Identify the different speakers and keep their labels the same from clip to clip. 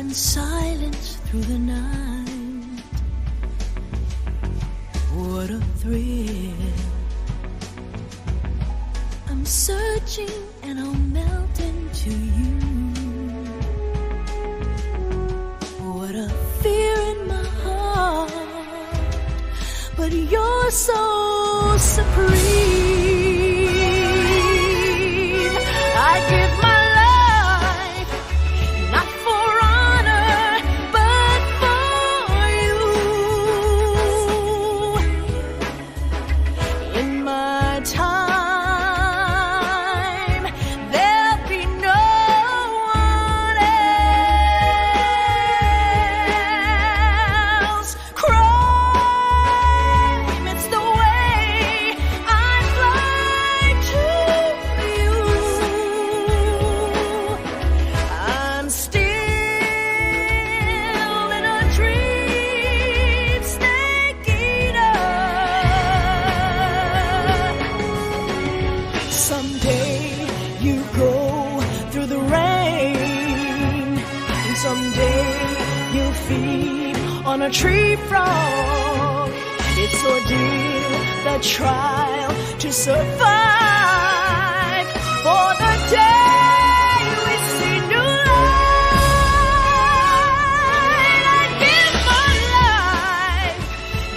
Speaker 1: and silence through the night. What a thrill. I'm searching and I'll melt into you. What a fear in my heart, but you're so supreme. I give my life, not for honor, but for you. In my time, there'll be no one else. Crime, it's the way I fly to you. I'm still in a dream, snake eater. Someday you go through the rain, and someday you'll feed on a tree frog. It's ordeal, the trial to survive for the day we see new light. I give my life,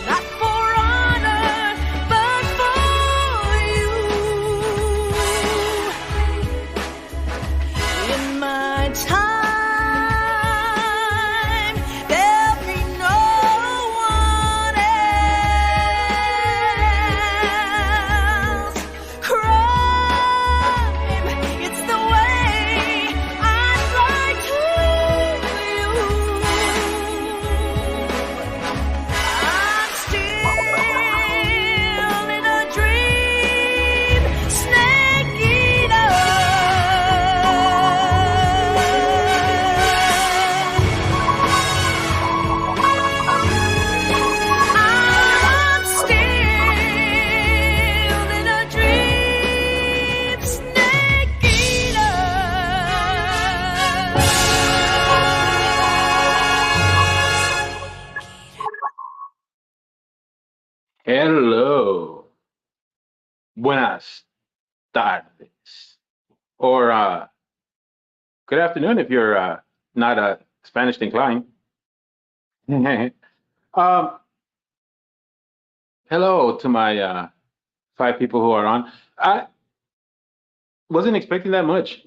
Speaker 1: not for honor, but for you. In my time, there'll be no one else. Crime, it's the way I fly to you. I'm still in a dream, snake eater. I'm still in a dream, snake eater.
Speaker 2: Hello, buenas tardes, or good afternoon if you're not Spanish inclined. um, Hello to my 5 people who are on. I wasn't expecting that much.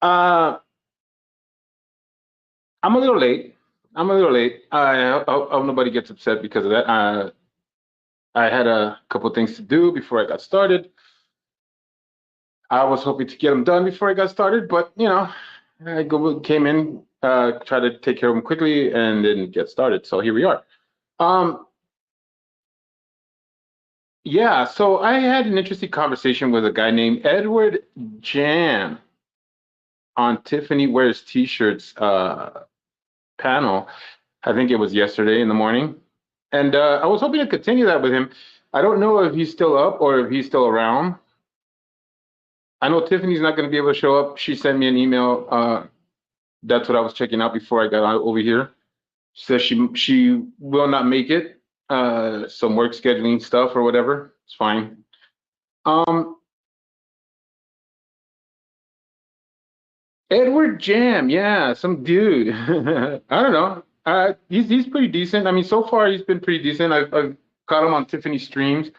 Speaker 2: uh, I'm a little late. I hope nobody gets upset because of that. I had a couple things to do before I got started. I was hoping to get them done before I got started, but came in, tried to take care of them quickly, and didn't get started. So here we are. Um, yeah, so I had an interesting conversation with a guy named Edward Jam on Tiffany Wears T-shirts panel. I think it was yesterday in the morning, and I was hoping to continue that with him. I don't know if he's still up or if he's still around. I know Tiffany's not going to be able to show up. She sent me an email. That's what I was checking out before I got over here. She says she will not make it. Some work scheduling stuff or whatever. It's fine. Edward Jam, yeah, some dude. I don't know. He's pretty decent. I mean, so far he's been pretty decent. I've caught him on Tiffany streams.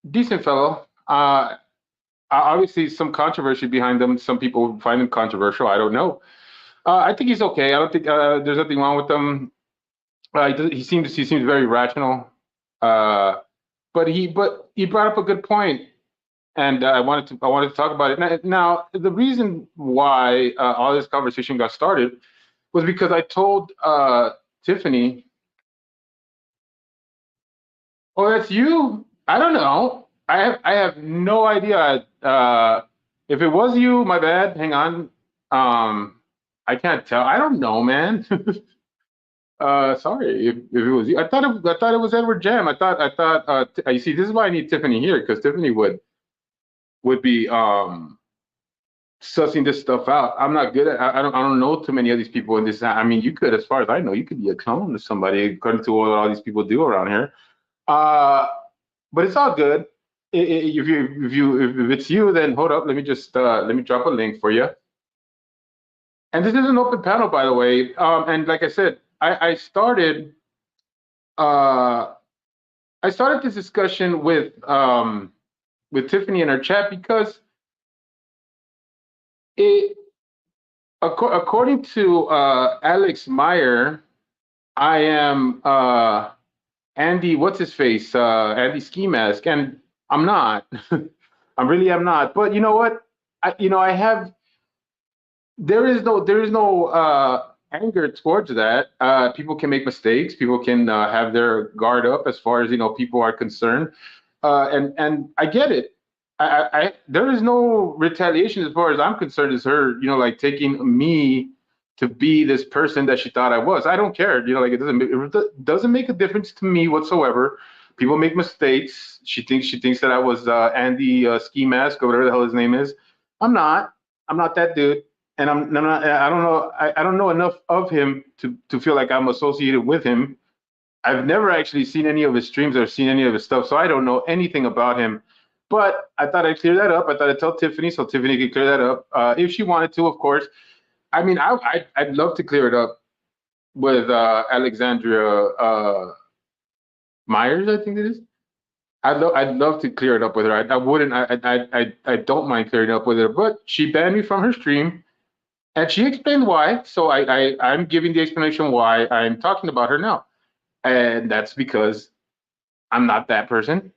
Speaker 2: Decent fellow. Obviously some controversy behind him. Some people find him controversial. I don't know. I think he's okay. I don't think there's nothing wrong with him. He seems very rational. But he brought up a good point, and I wanted to talk about it. Now the reason why all this conversation got started was because I told Tiffany, "Oh, that's you." I don't know. I have no idea. If it was you, my bad. Hang on. I can't tell. I don't know, man. Sorry if it was you. I thought it was Edward Jam. I thought. You see, this is why I need Tiffany here, because Tiffany would be sussing this stuff out. I'm not good at. I don't know too many of these people in this. I mean, you could, as far as I know, you could be a clone to somebody according to what all these people do around here. Uh, but it's all good. If it's you, then hold up. Let me drop a link for you. And this is an open panel, by the way. And like I said, uh, I started this discussion with Tiffany in our chat because it, according to Alex Meyer, I am Andy, what's his face? Andy Ski Mask, and I'm not. I really am not. But you know what? I have. There is no anger towards that. People can make mistakes. People can have their guard up as far as people are concerned, and I get it. There is no retaliation as far as I'm concerned. As her, like taking me to be this person that she thought I was. I don't care. Like it doesn't make a difference to me whatsoever. People make mistakes. She thinks that I was Andy Ski Mask or whatever the hell his name is. I'm not. I'm not that dude, and I'm not. I don't know. I don't know enough of him to feel like I'm associated with him. I've never actually seen any of his streams or seen any of his stuff, so I don't know anything about him. But I thought I'd clear that up. I thought I'd tell Tiffany so Tiffany could clear that up if she wanted to, of course. I mean, I'd love to clear it up with Alexandria Myers, I think it is. I'd love to clear it up with her. I wouldn't. I don't mind clearing it up with her, but she banned me from her stream, and she explained why. So I'm giving the explanation why I'm talking about her now, and that's because I'm not that person,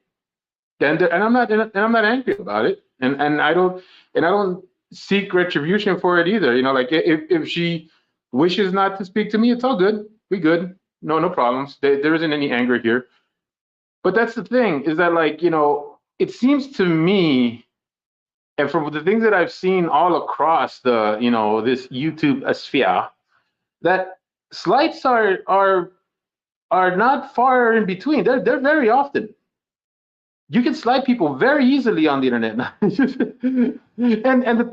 Speaker 2: and I'm not angry about it, and I don't seek retribution for it either. Like if she wishes not to speak to me, it's all good. We good. No problems. There isn't any anger here. But that's the thing is that like it seems to me, and from the things that I've seen all across the this YouTube sphere, that slights are not far in between. They're very often. You can slight people very easily on the internet. And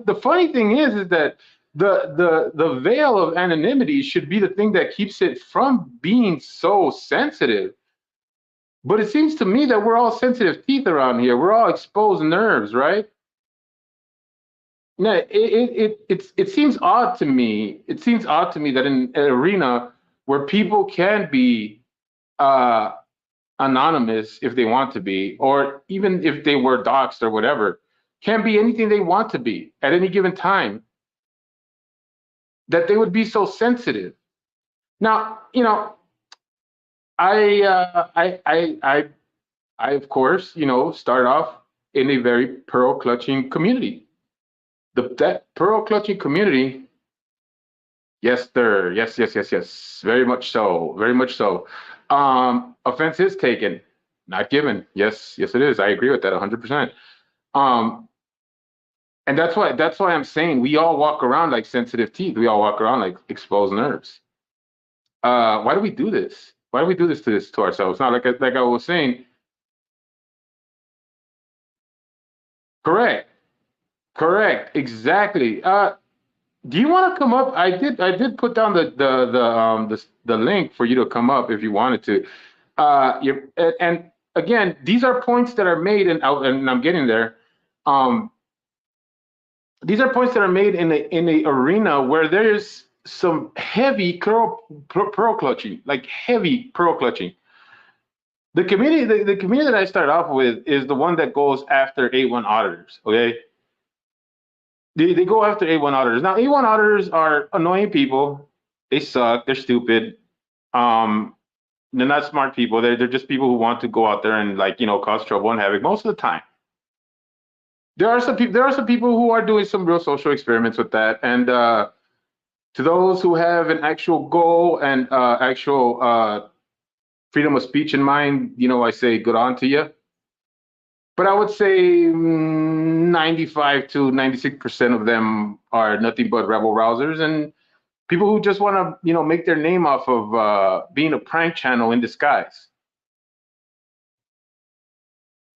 Speaker 2: the funny thing is that the veil of anonymity should be the thing that keeps it from being so sensitive. But it seems to me that we're all sensitive teeth around here. We're all exposed nerves, right? No, it seems odd to me. It seems odd to me that in an arena where people can be uh, anonymous if they want to be, or even if they were doxxed or whatever, can be anything they want to be at any given time, that they would be so sensitive. Now, I of course, started off in a very pearl clutching community. That pearl clutching community, yes, sir, yes, very much so, very much so. Offense is taken, not given. Yes, it is. I agree with that 100%. Um, and that's why I'm saying we all walk around like sensitive teeth. We all walk around like exposed nerves. Why do we do this? Why do we do this to ourselves? Now, like I was saying, correct, correct, exactly. Do you want to come up? I did put down the link for you to come up if you wanted to. And again, these are points that are made, and I'm getting there. Um, these are points that are made in a arena where there's some heavy pearl clutching, like heavy pearl clutching. The community that I started off with is the one that goes after A1 auditors. Okay, they go after A1 auditors. Now A1 auditors are annoying people. They suck. They're stupid. Um, they're not smart people. They're just people who want to go out there and like cause trouble and havoc most of the time. There are some people who are doing some real social experiments with that, and to those who have an actual goal and actual freedom of speech in mind, I say good on to you. But I would say 95 to 96% of them are nothing but rebel rousers and people who just want to, make their name off of being a prank channel in disguise.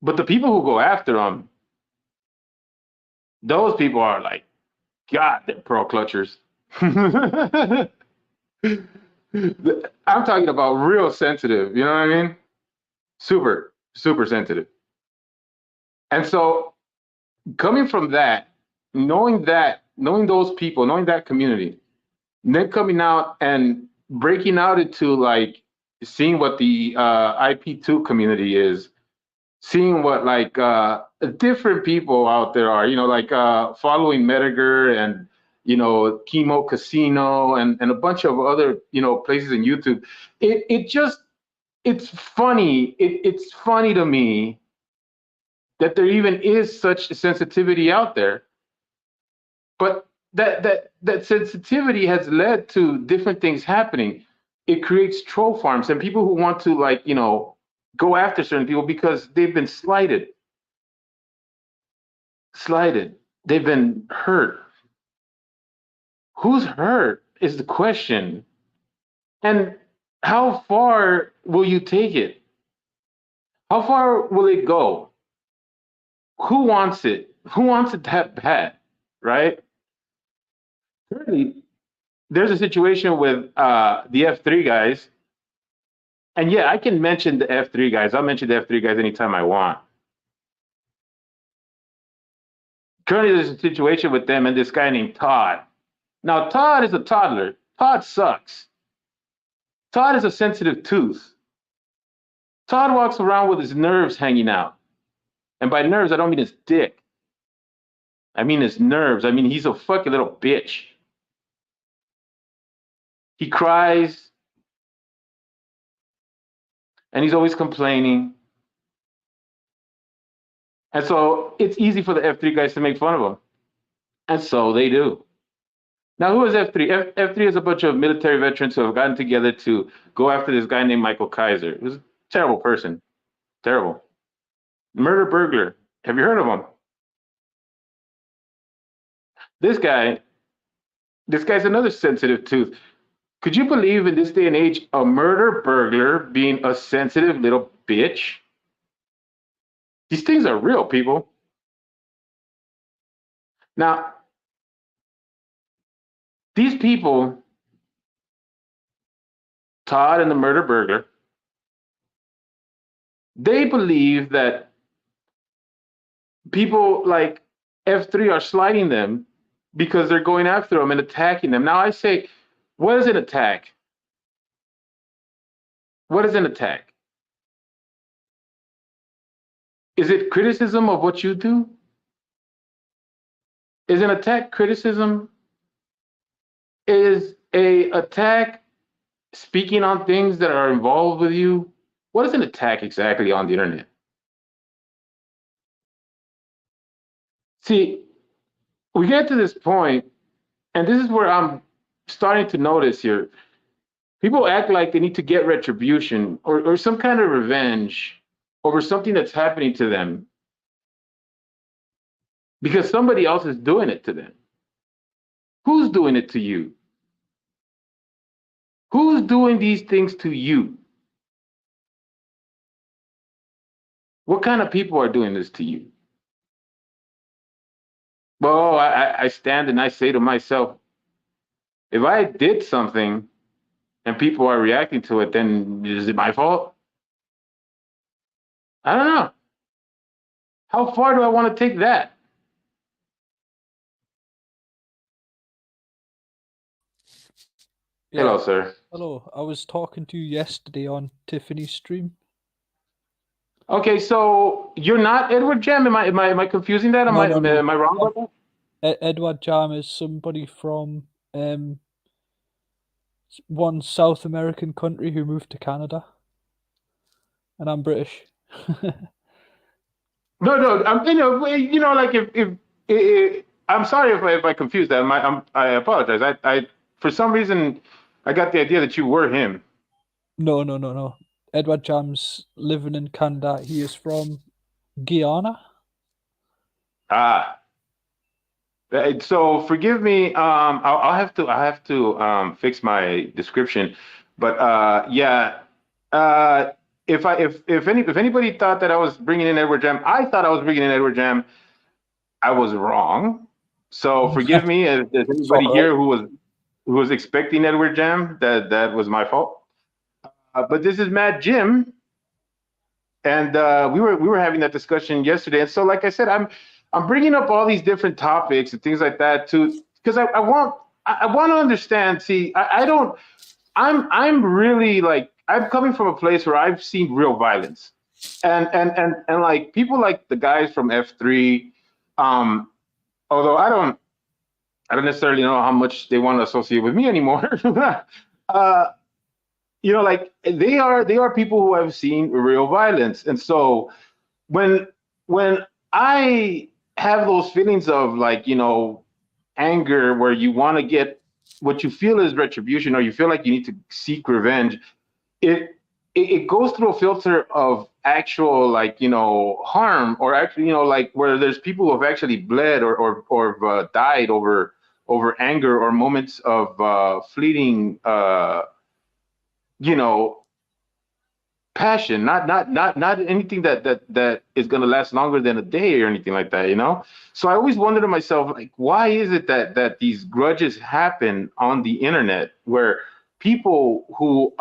Speaker 2: But the people who go after them, those people are like God, they're pearl clutchers. I'm talking about real sensitive. You know what I mean? Super, super sensitive. And so coming from that, knowing those people, knowing that community, then coming out and breaking out into like seeing what the IP2 community is, seeing what like different people out there are, like following Mediger and Chemo Casino and a bunch of other places in YouTube. It just it's funny. It's funny to me that there even is such sensitivity out there, but that sensitivity has led to different things happening. It creates troll farms and people who want to like go after certain people because they've been slighted, they've been hurt. Who's hurt is the question, and how far will you take it? How far will it go? Who wants it? Who wants it that bad, right? Currently, there's a situation with the F3 guys. And yeah, I can mention the F3 guys. I'll mention the F3 guys anytime I want. Currently, there's a situation with them and this guy named Todd. Now, Todd is a toddler. Todd sucks. Todd is a sensitive tooth. Todd walks around with his nerves hanging out. And by nerves, I don't mean his dick. I mean his nerves. I mean, he's a fucking little bitch. He cries and he's always complaining. And so it's easy for the F3 guys to make fun of him. And so they do. Now, who is F3? F3 is a bunch of military veterans who have gotten together to go after this guy named Michael Kaiser, who's a terrible person. Terrible. Murder burglar. Have you heard of him? This guy, this guy's another sensitive tooth. Could you believe in this day and age a murder burglar being a sensitive little bitch? These things are real, people. Now, these people, Todd and the murder burglar, they believe that people like F3 are slighting them because they're going after them and attacking them. Now, I say, what is an attack? What is an attack? Is it criticism of what you do? Is an attack criticism? Is a attack speaking on things that are involved with you? What is an attack exactly on the internet? See, we get to this point, and this is where I'm starting to notice here. People act like they need to get retribution or some kind of revenge over something that's happening to them because somebody else is doing it to them. Who's doing it to you? Who's doing these things to you? What kind of people are doing this to you? Well, I stand and I say to myself, if I did something and people are reacting to it, then is it my fault? I don't know. How far do I want to take that?
Speaker 3: Yeah,
Speaker 2: Hello, sir.
Speaker 3: hello. I was talking to you yesterday on Tiffany's stream.
Speaker 2: Okay, so you're not Edward Jam? Am I confusing that? Am
Speaker 3: No,
Speaker 2: I
Speaker 3: no, no.
Speaker 2: am I wrong about that?
Speaker 3: Edward Jam is somebody from one South American country who moved to Canada, and I'm British.
Speaker 2: No. Like if I'm sorry if I confused that. I apologize. I for some reason I got the idea that you were him.
Speaker 3: No. Edward Jam's living in Canada. He is from Guyana.
Speaker 2: Ah, so forgive me. I'll have to fix my description, but yeah. Uh, if anybody thought that I was bringing in Edward Jam, I thought I was bringing in Edward Jam. I was wrong. So forgive me if there's
Speaker 3: It's all
Speaker 2: anybody
Speaker 3: right.
Speaker 2: here who was expecting Edward Jam. That was my fault. But this is Matt Jim, and we were having that discussion yesterday. And so, like I said, I'm bringing up all these different topics and things like that to because I want to understand. See, I don't. I'm really like I'm coming from a place where I've seen real violence, and like people like the guys from F3. Um, Although I don't necessarily know how much they want to associate with me anymore. uh, like they are people who have seen real violence, and so when when I have those feelings of like anger where you want to get what you feel is retribution or you feel like you need to seek revenge, it it goes through a filter of actual like harm or actually like where there's people who have actually bled or died over anger or moments of fleeting you know passion, not anything that is going to last longer than a day or anything like that. So I always wonder to myself, like, why is it that these grudges happen on the internet where people who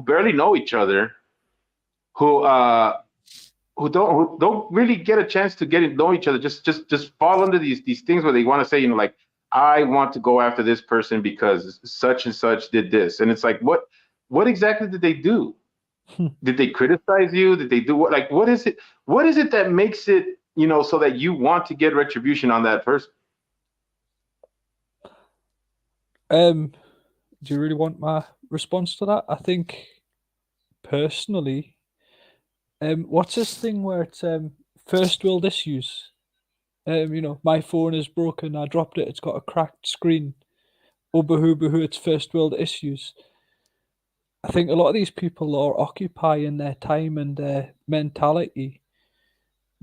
Speaker 2: barely know each other, who who don't really get a chance to get to know each other, just fall under these things where they want to say, like, I want to go after this person because such and such did this, and it's like, what exactly did they do? Did they criticize you? Did they do what? Like, what is it? What is it that makes it, so that you want to get retribution on that person?
Speaker 3: Um, do you really want my response to that? I think personally, what's this thing where it's first world issues? My phone is broken. I dropped it. It's got a cracked screen. Oh, boo-hoo, it's first world issues. I think a lot of these people are occupying their time and their mentality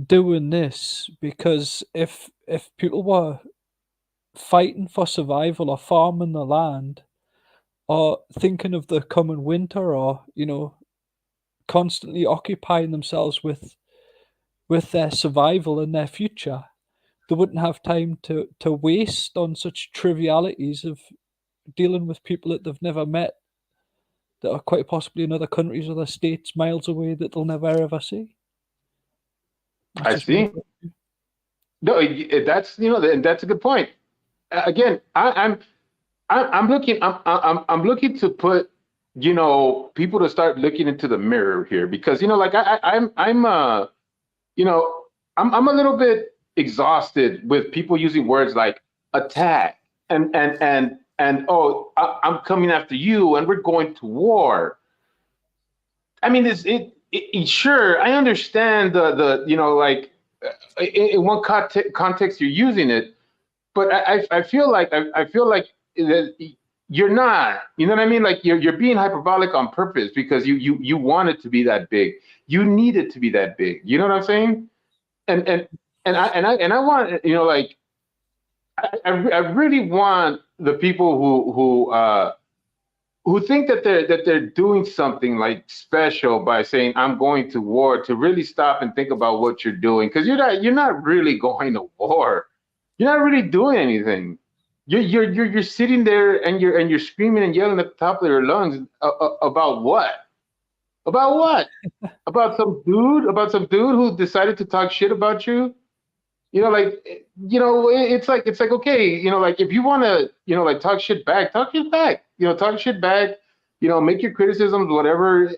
Speaker 3: doing this because if people were fighting for survival or farming the land or thinking of the coming winter or constantly occupying themselves with their survival and their future, they wouldn't have time to waste on such trivialities of dealing with people that they've never met, that are quite possibly in other countries, other states, miles away, that they'll never ever see. That's
Speaker 2: I
Speaker 3: just my
Speaker 2: see. No, and that's a good point. Again, I'm looking. I'm looking to put people to start looking into the mirror here because like you know I'm a little bit exhausted with people using words like attack and oh, I'm coming after you and we're going to war. I mean, sure, I understand the like in one context you're using it, but I feel like I feel like that you're not. You know what I mean? Like you're being hyperbolic on purpose because you want it to be that big. You need it to be that big. You know what I'm saying? And and I want like I really want the people who think that they're doing something like special by saying I'm going to war to really stop and think about what you're doing because you're not really going to war. You're not really doing anything. You're sitting there and you're screaming and yelling at the top of your lungs about what? About what? About some dude who decided to talk shit about you? Like it's like okay, like if you want to like talk shit back, talk shit back, make your criticisms whatever.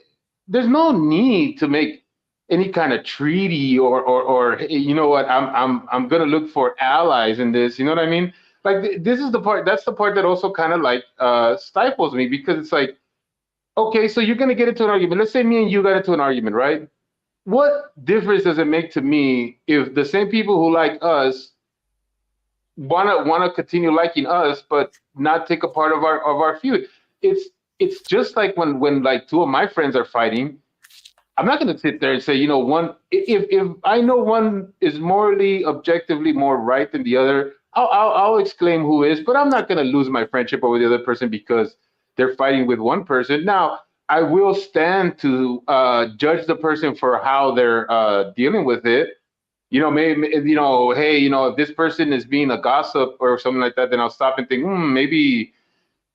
Speaker 2: There's no need to make any kind of treaty or hey, you know what, I'm gonna look for allies in this, you know what I mean? Like this is the part, that's the part that also kind of like stifles me because it's like, okay, so you're gonna get into an argument, let's say me and you got into an argument, right? What difference does it make to me if the same people who like us wanna continue liking us, but not take a part of our feud? It's just like when like two of my friends are fighting. I'm not going to sit there and say, one. If I know one is morally, objectively more right than the other, I'll exclaim who is. But I'm not going to lose my friendship over the other person because they're fighting with one person. Now, I will stand to judge the person for how they're dealing with it, maybe, hey, if this person is being a gossip or something like that, then I'll stop and think, maybe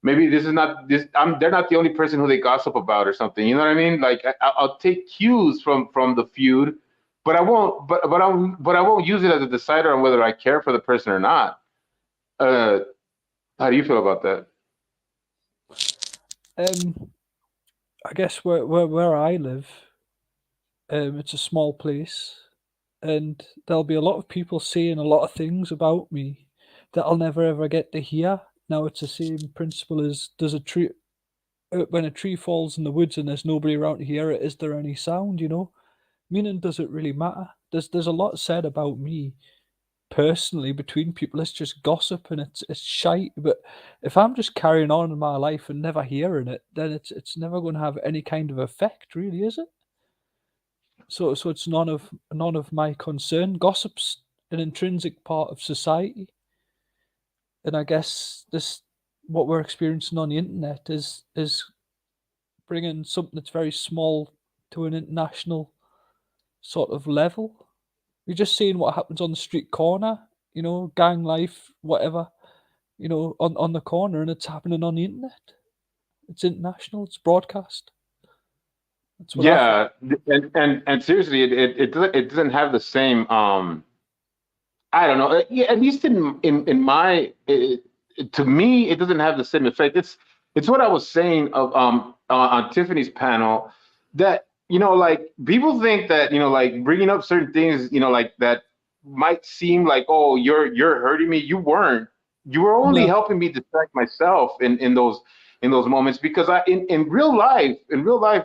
Speaker 2: this is not this. They're not the only person who they gossip about or something. You know what I mean? Like I'll take cues from the feud, but I won't. But I won't use it as a decider on whether I care for the person or not. Uh, how do you feel about that?
Speaker 3: I guess where I live, it's a small place, and there'll be a lot of people saying a lot of things about me that I'll never ever get to hear. Now it's the same principle as does a tree when a tree falls in the woods and there's nobody around to hear it, is there any sound, you know? Meaning, does it really matter? There's a lot said about me personally between people. It's just gossip and it's shite. But if I'm just carrying on in my life and never hearing it, then it's never going to have any kind of effect, really, is it? So it's none of my concern. Gossip's an intrinsic part of society, and I guess this what we're experiencing on the internet is bringing something that's very small to an international sort of level. You're just seeing what happens on the street corner, gang life, whatever, on the corner, and it's happening on the internet. It's international. It's broadcast. That's what I think.
Speaker 2: Yeah, and seriously, it doesn't have the same. I don't know. Yeah, at least in my to me, it doesn't have the same effect. It's what I was saying of on Tiffany's panel that like people think that like bringing up certain things like that might seem like, oh, you're hurting me. You weren't. You were only
Speaker 3: No,
Speaker 2: helping me distract myself in those moments because in real life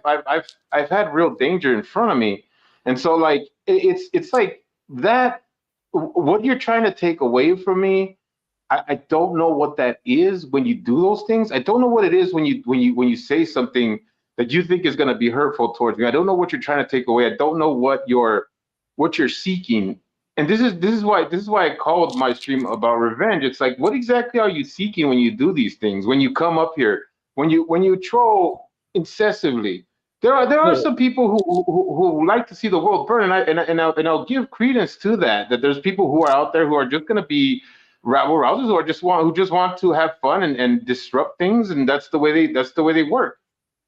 Speaker 2: I've had real danger in front of me, and so like it's like that what you're trying to take away from me. I don't know what that is when you do those things. I don't know what it is when you say something that you think is going to be hurtful towards me. I don't know what you're trying to take away. I don't know what you're seeking. And this is why I called my stream about revenge. It's like, what exactly are you seeking when you do these things? When you come up here, when you troll incessantly, there are
Speaker 3: no,
Speaker 2: some people who like to see the world burn, and I'll give credence to that. That there's people who are out there who are just going to be rabble rousers, who just want to have fun and disrupt things, and that's the way they work.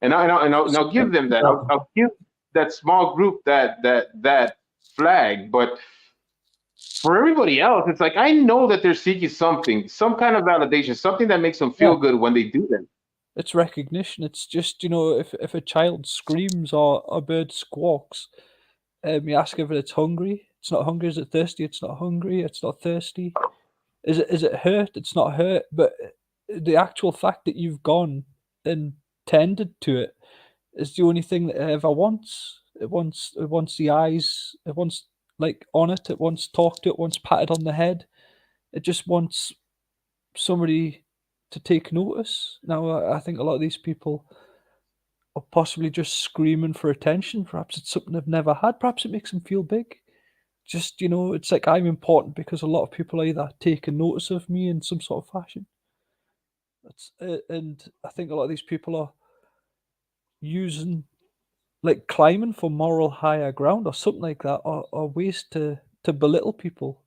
Speaker 2: And I'll give them that. I'll give that small group that flag. But for everybody else, it's like I know that they're seeking something, some kind of validation, something that makes them
Speaker 3: yeah,
Speaker 2: feel good when they do that.
Speaker 3: it's recognition. It's just if a child screams or a bird squawks, you ask if it's hungry. It's not hungry. Is it thirsty? It's not hungry. It's not thirsty. Is it hurt? It's not hurt. But the actual fact that you've gone and tended to it is the only thing that it ever wants. It wants the eyes. It wants like on it. It wants talked to. It wants patted on the head. It just wants somebody to take notice. Now, I think a lot of these people are possibly just screaming for attention. Perhaps it's something they've never had. Perhaps it makes them feel big. Just, it's like I'm important because a lot of people are either taking notice of me in some sort of fashion. And I think a lot of these people are using like climbing for moral higher ground or something like that, or ways to belittle people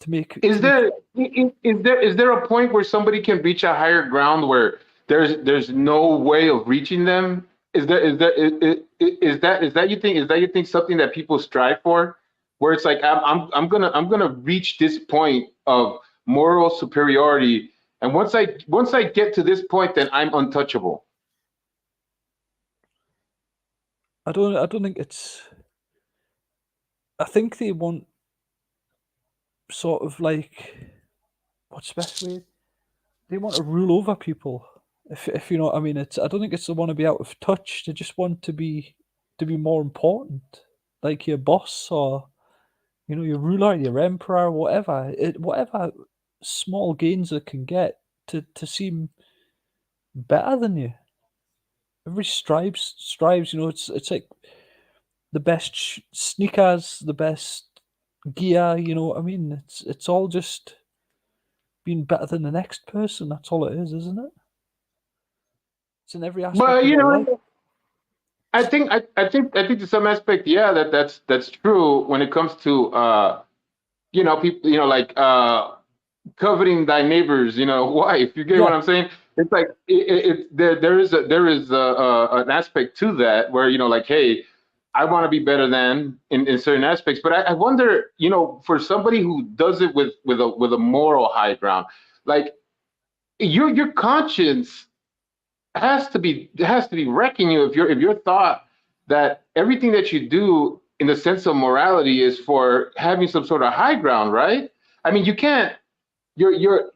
Speaker 3: to make
Speaker 2: Is
Speaker 3: to make
Speaker 2: there is there a point where somebody can reach a higher ground where there's no way of reaching them? Is that you think something that people strive for, where it's like I'm gonna reach this point of moral superiority, and once I get to this point, then I'm untouchable.
Speaker 3: I don't think it's I think they want sort of like what's the best way? They want to rule over people. If you know what I mean, I don't think it's they want to be out of touch. They just want to be more important, like your boss or your ruler, your emperor, whatever small gains it can get to seem better than you. Everybody strives. It's like the best sneakers, the best gear. You know what I mean? It's all just being better than the next person. That's all it is, isn't it? It's in every aspect
Speaker 2: But
Speaker 3: of our life.
Speaker 2: I think to some aspect, yeah, that's true when it comes to people, like coveting thy neighbor's, wife. You get
Speaker 3: Yeah,
Speaker 2: what I'm saying? It's like there is an aspect to that where like, hey, I want to be better than in certain aspects, but I wonder, for somebody who does it with a moral high ground, like your conscience has to be wrecking you if your thought that everything that you do in the sense of morality is for having some sort of high ground, right? I mean, you can't. You're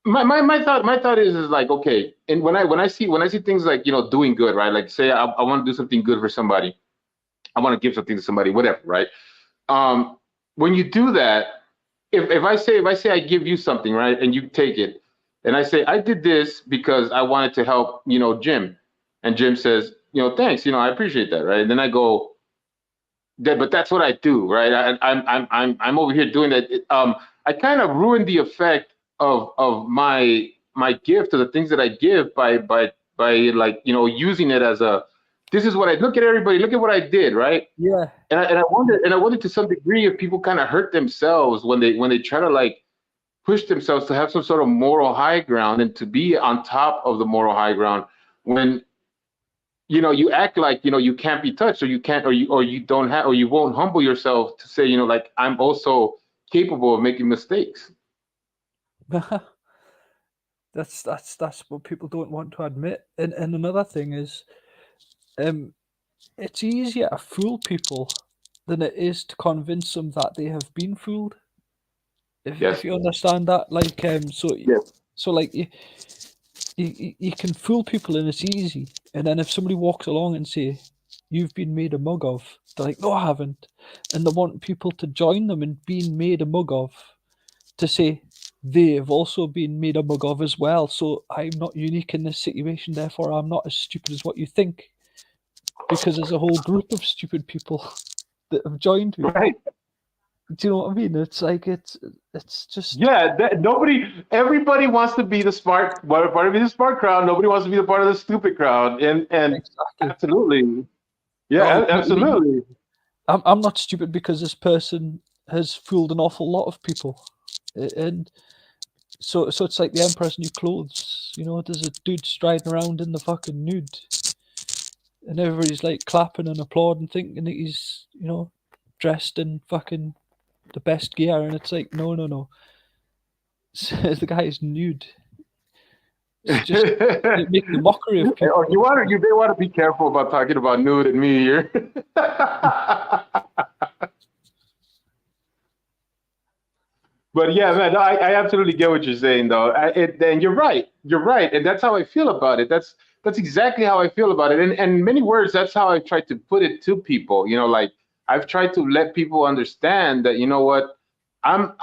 Speaker 2: my thought is like, okay, and when I see things like doing good, right? Like, say I want to do something good for somebody, I want to give something to somebody, whatever, right? When you do that, if I say I give you something, right, and you take it, and I say I did this because I wanted to help, Jim, and Jim says, thanks, I appreciate that, right? And then I go, but that's what I do, right? I'm over here doing that. I kind of ruin the effect of my gift or the things that I give by like using it as a, this is what I look at, everybody, look at what I did, right?
Speaker 3: yeah.
Speaker 2: And I wonder to some degree if people kind of hurt themselves when they try to like push themselves to have some sort of moral high ground and to be on top of the moral high ground when you act like you can't be touched, or you can't, or you don't have, or you won't humble yourself to say, like, I'm also capable of making mistakes.
Speaker 3: That's what people don't want to admit. And another thing is, um, it's easier to fool people than it is to convince them that they have been fooled. If
Speaker 2: Yes.
Speaker 3: you understand that, like,
Speaker 2: Yes.
Speaker 3: so like you can fool people and it's easy, and then if somebody walks along and say you've been made a mug of, they're like, no, I haven't, and they want people to join them in being made a mug of, to say they've also been made a mug of as well. So I'm not unique in this situation, therefore I'm not as stupid as what you think, because there's a whole group of stupid people that have joined me.
Speaker 2: Right.
Speaker 3: Do you know what I mean? It's like it's just
Speaker 2: Yeah. Everybody wants to be the smart, part of the smart crowd. Nobody wants to be the part of the stupid crowd. And
Speaker 3: exactly.
Speaker 2: absolutely. Yeah.
Speaker 3: Oh,
Speaker 2: Absolutely.
Speaker 3: I'm not stupid because this person has fooled an awful lot of people, and so it's like the Emperor's New Clothes. There's a dude striding around in the fucking nude, and everybody's like clapping and applauding, thinking that he's dressed in fucking the best gear, and it's like, no, no, no. The guy is nude. It's just making a mockery of people.
Speaker 2: Or you may want to be careful about talking about nude and me here. But yeah, man, no, I absolutely get what you're saying, though. And you're right. You're right, and that's how I feel about it. That's exactly how I feel about it. And in many words, that's how I try to put it to people. Like, I've tried to let people understand that, what, I'm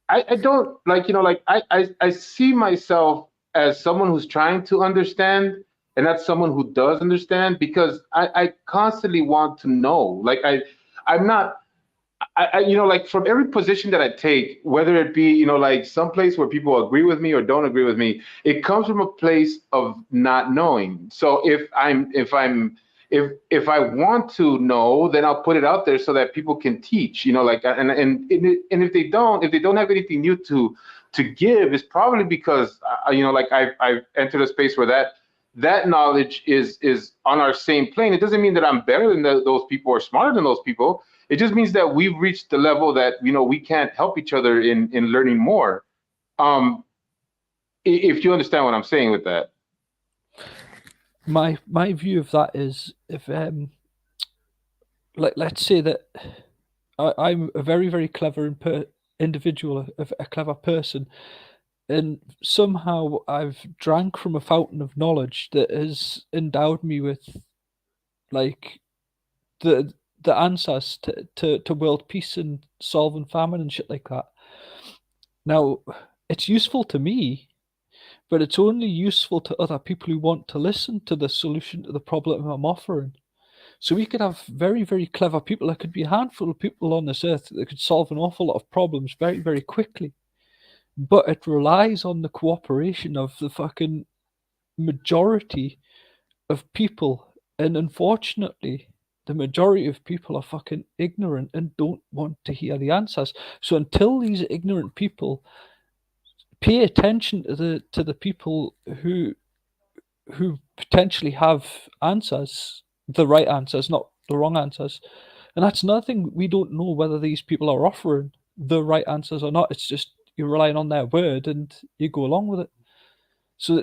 Speaker 2: I don't like, like, I see myself as someone who's trying to understand, and not someone who does understand, because I constantly want to know. Like, I'm not. Like, from every position that I take, whether it be, like, some place where people agree with me or don't agree with me, it comes from a place of not knowing. So if I want to know, then I'll put it out there so that people can teach, like, and if they don't have anything new to give, it's probably because, like, I've entered a space where that knowledge is on our same plane. It doesn't mean that I'm better than those people or smarter than those people. It just means that we've reached the level that we can't help each other in learning more. Um, if you understand what I'm saying with that.
Speaker 3: My view of that is, if like, let's say that I'm a very, very clever individual, a clever person, and somehow I've drank from a fountain of knowledge that has endowed me with, like, the answers to world peace and solving famine and shit like that. Now, it's useful to me, but it's only useful to other people who want to listen to the solution to the problem I'm offering. So we could have very, very clever people. There could be a handful of people on this earth that could solve an awful lot of problems very, very quickly. But it relies on the cooperation of the fucking majority of people And unfortunately, the majority of people are fucking ignorant and don't want to hear the answers. So until these ignorant people pay attention to the people who potentially have answers, the right answers, not the wrong answers. And that's another thing. We don't know whether these people are offering the right answers or not. It's just you're relying on their word and you go along with it. So,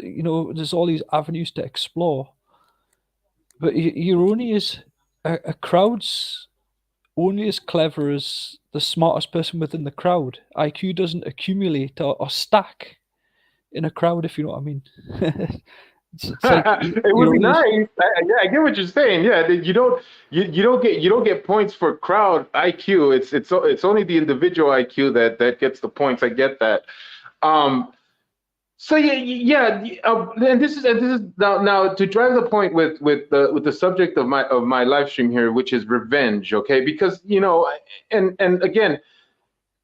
Speaker 3: there's all these avenues to explore. But you're only as a crowd's only as clever as the smartest person within the crowd. IQ doesn't accumulate or stack in a crowd, if you know what I mean. It's like
Speaker 2: It would
Speaker 3: you're
Speaker 2: be
Speaker 3: only as
Speaker 2: nice. Yeah, I get what you're saying. Yeah, that you don't get points for crowd IQ. It's only the individual IQ that gets the points. I get that. Um, so yeah. And this is now to drive the point with the subject of my live stream here, which is revenge. Okay, because and again,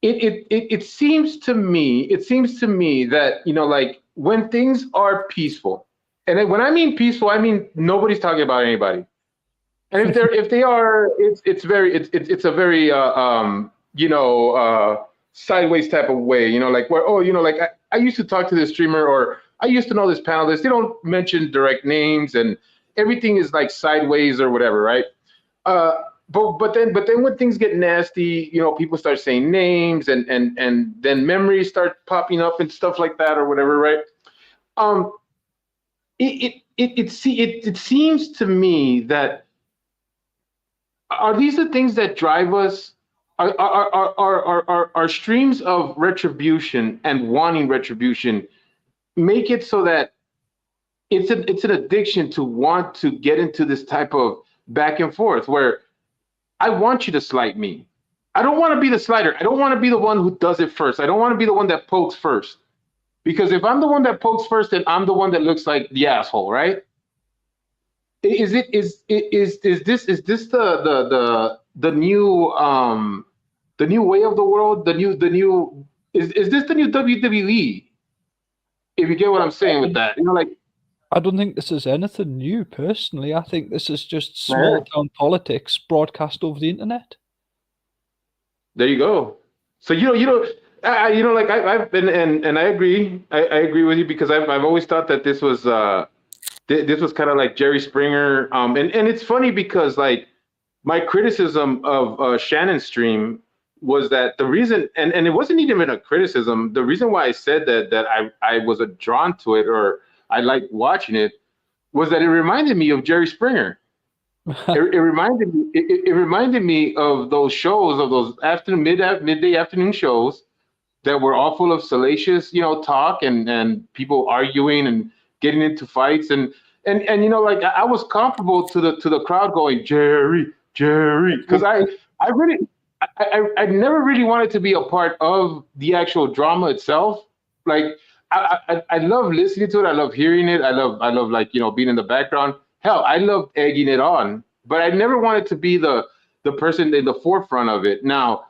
Speaker 2: it seems to me that like when things are peaceful, and then when I mean peaceful, I mean nobody's talking about anybody. And if they are, it's a very sideways type of way, like where, like I used to talk to this streamer, or I used to know this panelist. They don't mention direct names, and everything is like sideways or whatever, right? uh but then when things get nasty, people start saying names, and then memories start popping up and stuff like that or whatever, right? um it seems to me that, are these the things that drive us? Are streams of retribution and wanting retribution make it so that it's an addiction to want to get into this type of back and forth where I want you to slight me. I don't want to be the slighter. I don't want to be the one who does it first. I don't want to be the one that pokes first. Because if I'm the one that pokes first, then I'm the one that looks like the asshole, right? Is this the new way of the world? The new is this the new WWE? If you get what I'm saying with that, like,
Speaker 3: I don't think this is anything new personally. I think this is just small
Speaker 2: man,
Speaker 3: town politics broadcast over the internet.
Speaker 2: there you go. So like I've been, and I agree. I agree with you, because I've always thought that this was kind of like Jerry Springer. And it's funny because, like, my criticism of Shannon's stream was that the reason, and it wasn't even a criticism. The reason why I said that I was drawn to it, or I liked watching it, was that it reminded me of Jerry Springer. It reminded me of those shows, of those midday afternoon shows that were all full of salacious, talk, and people arguing and getting into fights, and like I was comparable to the crowd going Jerry, Jerry, because I really I never really wanted to be a part of the actual drama itself. Like I love listening to it. I love hearing it. I love like being in the background. Hell, I love egging it on, but I never wanted to be the person in the forefront of it. Now,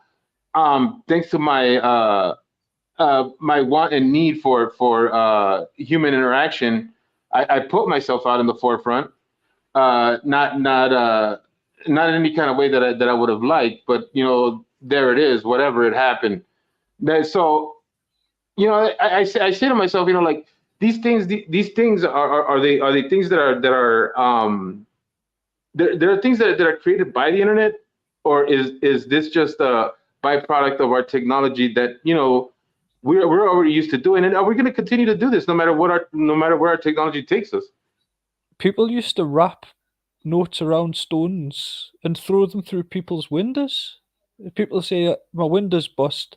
Speaker 2: thanks to my want and need for human interaction, I put myself out in the forefront. Not in any kind of way that I would have liked, but there it is. Whatever, it happened. So I say to myself, like, these things are they things that are there are things that are created by the internet, or is this just a byproduct of our technology that we're already used to doing, and are we going to continue to do this no matter where our technology takes us?
Speaker 3: People used to wrap notes around stones and throw them through people's windows. People say, my window's bust.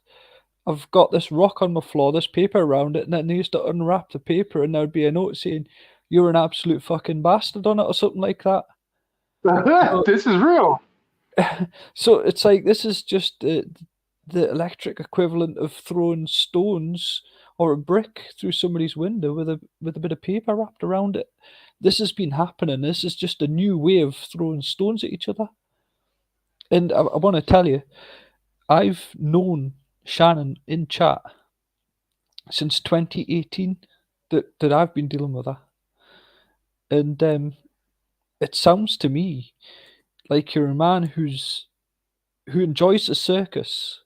Speaker 3: I've got this rock on the floor, this paper around it, and then they used to unwrap the paper, and there'd be a note saying, "You're an absolute fucking bastard" on it, or something like that.
Speaker 2: This is real.
Speaker 3: So it's like this is just the electric equivalent of throwing stones or a brick through somebody's window with a bit of paper wrapped around it. This has been happening. This is just a new way of throwing stones at each other. And I want to tell you, I've known Shannon in chat since 2018 that I've been dealing with her. And it sounds to me like you're a man who enjoys the circus.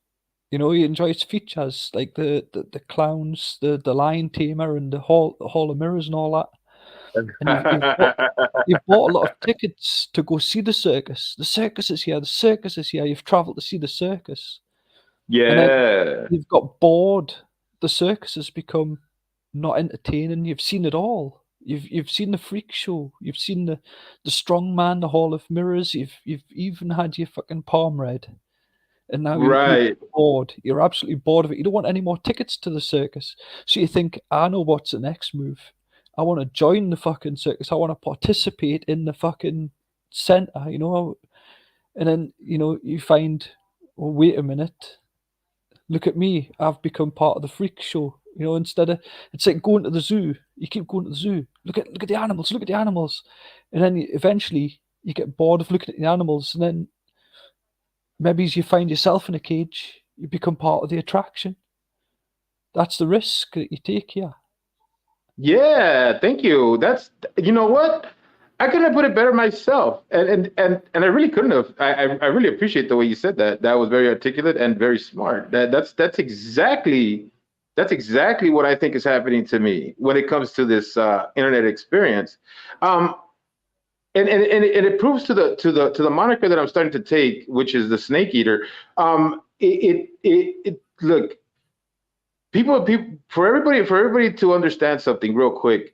Speaker 3: You know, he enjoys features like the clowns, the lion tamer, and the hall of mirrors and all that. And you've bought a lot of tickets to go see the circus. The circus is here. The circus is here. You've travelled to see the circus, and then
Speaker 2: Yeah.
Speaker 3: you've got bored. The circus has become not entertaining. You've seen it all. You've seen the freak show. You've seen the strong man, the Hall of Mirrors. You've even had your fucking palm read, and now you're
Speaker 2: Right.
Speaker 3: bored. You're absolutely bored of it. You don't want any more tickets to the circus. So you think, I know what's the next move. I want to join the fucking circus. I want to participate in the fucking center, you know. And then, you find, oh, wait a minute. Look at me. I've become part of the freak show. Instead of, it's like going to the zoo. You keep going to the zoo. Look at the animals. Look at the animals. And then eventually you get bored of looking at the animals, and then maybe as you find yourself in a cage, you become part of the attraction. That's the risk that you take here.
Speaker 2: Yeah, thank you. That's, you know what? I couldn't have put it better myself. And I really couldn't have. I really appreciate the way you said that. That was very articulate and very smart. That's exactly what I think is happening to me when it comes to this internet experience. Um, and it proves to the moniker that I'm starting to take, which is the snake eater. Look, people for everybody to understand something real quick.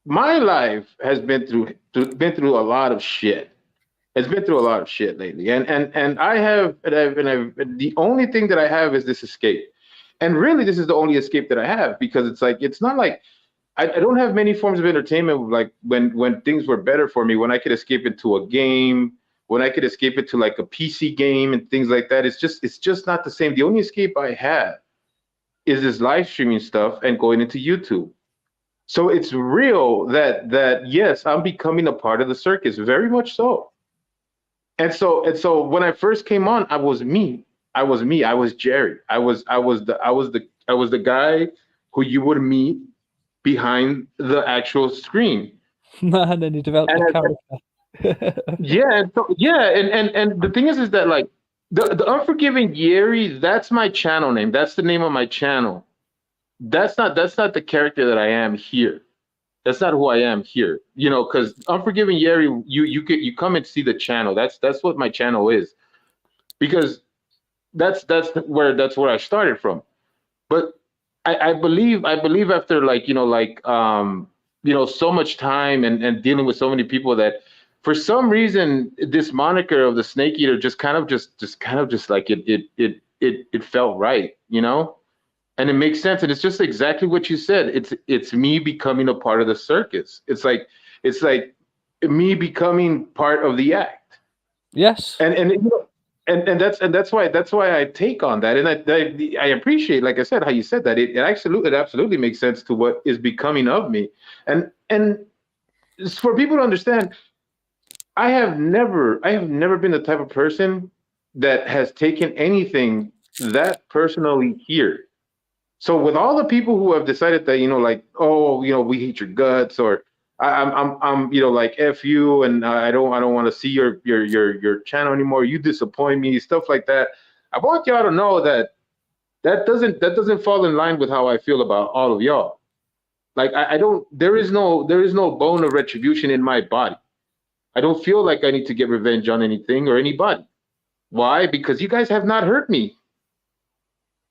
Speaker 2: My life has been through a lot of shit. It's been through a lot of shit lately, and and the only thing that I have is this escape, and really this is the only escape that I have, because it's not like I don't have many forms of entertainment, like when things were better for me, when I could escape into a game, when I could escape into like a PC game and things like that. It's just not the same. The only escape I have is this live streaming stuff and going into YouTube. So it's real that yes, I'm becoming a part of the circus, very much so. And so when I first came on, I was me. I was me. I was Jerry. I was the guy who you would meet behind the actual screen.
Speaker 3: And then you develop
Speaker 2: And
Speaker 3: the
Speaker 2: I-
Speaker 3: character.
Speaker 2: yeah, and the thing is that, like, the Unforgiving Yeri, that's my channel name. That's the name of my channel. That's not the character that I am here. That's not who I am here. Because Unforgiving Yeri, you come and see the channel. That's what my channel is, because that's where I started from. But I believe after, like, so much time and dealing with so many people, that for some reason this moniker of the snake eater just like it felt right. And it makes sense, and it's just exactly what you said. It's me becoming a part of the circus. It's like me becoming part of the act.
Speaker 3: Yes.
Speaker 2: And that's why I take on that, and I appreciate, like I said, how you said that. It absolutely makes sense to what is becoming of me. And for people to understand, I have never been the type of person that has taken anything that personally here. So with all the people who have decided that, like, oh, we hate your guts, or I'm like, F you, and I don't want to see your channel anymore. You disappoint me, stuff like that. I want y'all to know that that doesn't fall in line with how I feel about all of y'all. Like, I don't. There is no bone of retribution in my body. I don't feel like I need to get revenge on anything or anybody. Why? Because you guys have not hurt me.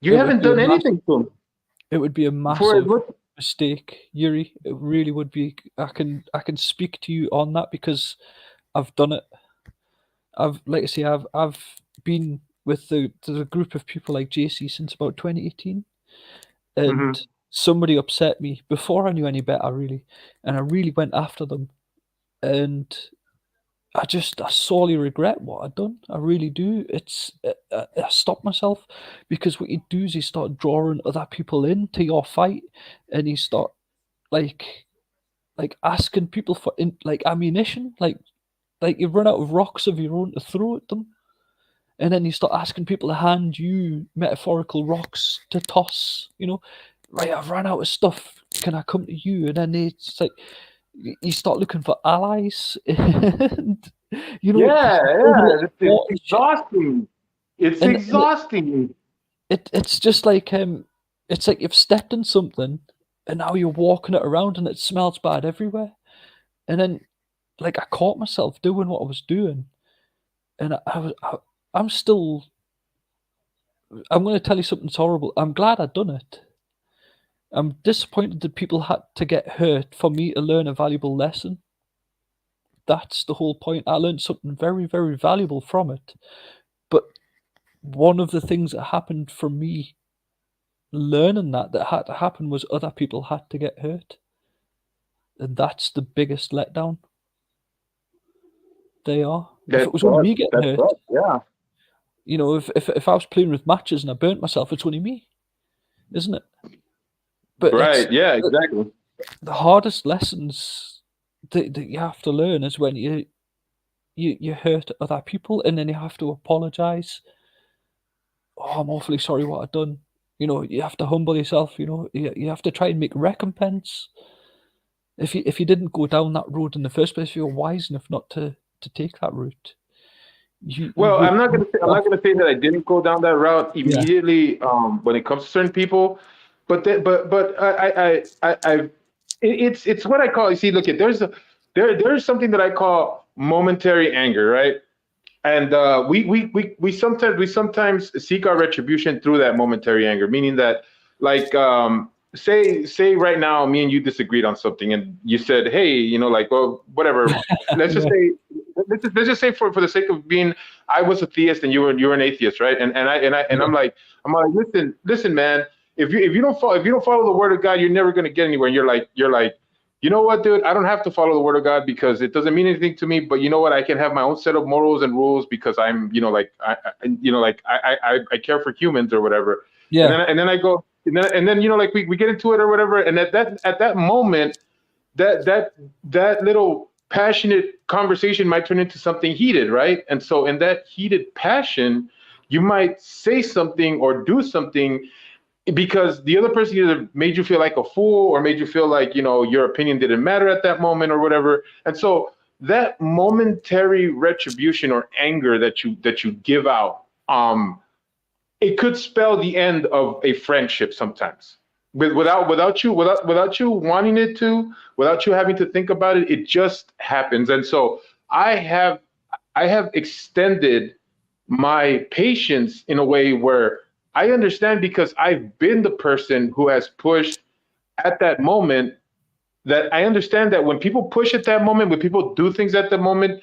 Speaker 2: You
Speaker 3: It would
Speaker 2: haven't
Speaker 3: be a
Speaker 2: done
Speaker 3: massive
Speaker 2: anything to me.
Speaker 3: it would be a
Speaker 2: For as
Speaker 3: massive
Speaker 2: much
Speaker 3: mistake, Yuri. It really would be. I can speak to you on that because I've done it. Like I say, I've been with the group of people like JC since about 2018, and
Speaker 2: Mhm.
Speaker 3: somebody upset me before I knew any better, really, and I really went after them, and I sorely regret what I'd done. I really do. I stopped myself because what you do is you start drawing other people into your fight, and you start like asking people for like ammunition, like you run out of rocks of your own to throw at them, and then you start asking people to hand you metaphorical rocks to toss. Right, I've run out of stuff. Can I come to you? And then it's like you start looking for allies, and
Speaker 2: Yeah,
Speaker 3: all the
Speaker 2: yeah.
Speaker 3: little
Speaker 2: It's
Speaker 3: water shit,
Speaker 2: exhausting. It's
Speaker 3: and
Speaker 2: exhausting.
Speaker 3: it's just like it's like you've stepped in something, and now you're walking it around, and it smells bad everywhere. And then, like, I caught myself doing what I was doing, and I'm still. I'm going to tell you something horrible. I'm glad I'd done it. I'm disappointed that people had to get hurt for me to learn a valuable lesson. That's the whole point. I learned something very, very valuable from it. But one of the things that happened for me learning that had to happen was other people had to get hurt. And that's the biggest letdown. They are. If
Speaker 2: That
Speaker 3: it was only
Speaker 2: sucks.
Speaker 3: me getting
Speaker 2: That
Speaker 3: hurt,
Speaker 2: sucks. Yeah.
Speaker 3: if I was playing with matches and I burnt myself, it's only me, isn't it? But it's
Speaker 2: Right. Yeah. Exactly.
Speaker 3: the hardest lessons that you have to learn is when you hurt other people and then you have to apologize. Oh, I'm awfully sorry what I've done. You have to humble yourself. You have to try and make recompense. If you didn't go down that road in the first place, if you're wise enough not to take that route, you
Speaker 2: Well,
Speaker 3: would.
Speaker 2: I'm not gonna say that I didn't go down that route
Speaker 3: Yeah,
Speaker 2: immediately when it comes to certain people, but it's what I call. You see, look at there's something that I call momentary anger, right? And we sometimes seek our retribution through that momentary anger, meaning that, like, say right now me and you disagreed on something, and you said, hey, like, well, whatever, let's just
Speaker 3: yeah,
Speaker 2: say, let's just say, for the sake of being, I was a theist and you were an atheist, right? And
Speaker 3: yeah,
Speaker 2: I'm like, listen, man, if you don't follow the word of God, you're never going to get anywhere. And you're like, you know what, dude? I don't have to follow the word of God because it doesn't mean anything to me. But you know what? I can have my own set of morals and rules because I'm, like, I care for humans or whatever. And
Speaker 3: yeah.
Speaker 2: then I go, and then like, we get into it or whatever. And at that moment, that little passionate conversation might turn into something heated, right? And so in that heated passion, you might say something or do something because the other person either made you feel like a fool or made you feel like, your opinion didn't matter at that moment or whatever. And so that momentary retribution or anger that you give out, it could spell the end of a friendship sometimes. Without you wanting it to, without you having to think about it, it just happens. And so I have I have extended my patience in a way where I understand, because I've been the person who has pushed at that moment, that I understand that when people push at that moment, when people do things at the moment,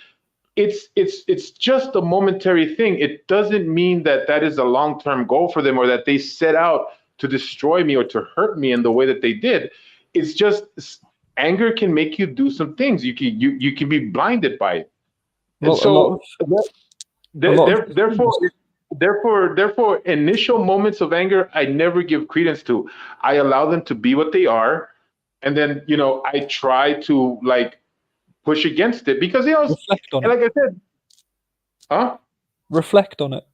Speaker 2: it's just a momentary thing. It doesn't mean that that is a long-term goal for them, or that they set out to destroy me or to hurt me in the way that they did. It's just, anger can make you do some things. You can be blinded by it. And
Speaker 3: Well, a lot of
Speaker 2: so
Speaker 3: a
Speaker 2: there,
Speaker 3: lot of
Speaker 2: there,
Speaker 3: the
Speaker 2: therefore,
Speaker 3: things.
Speaker 2: therefore, initial moments of anger, I never give credence to. I allow them to be what they are, and then I try to, like, push against it, because
Speaker 3: Reflect on it.
Speaker 2: like I said, huh?
Speaker 3: Reflect on it.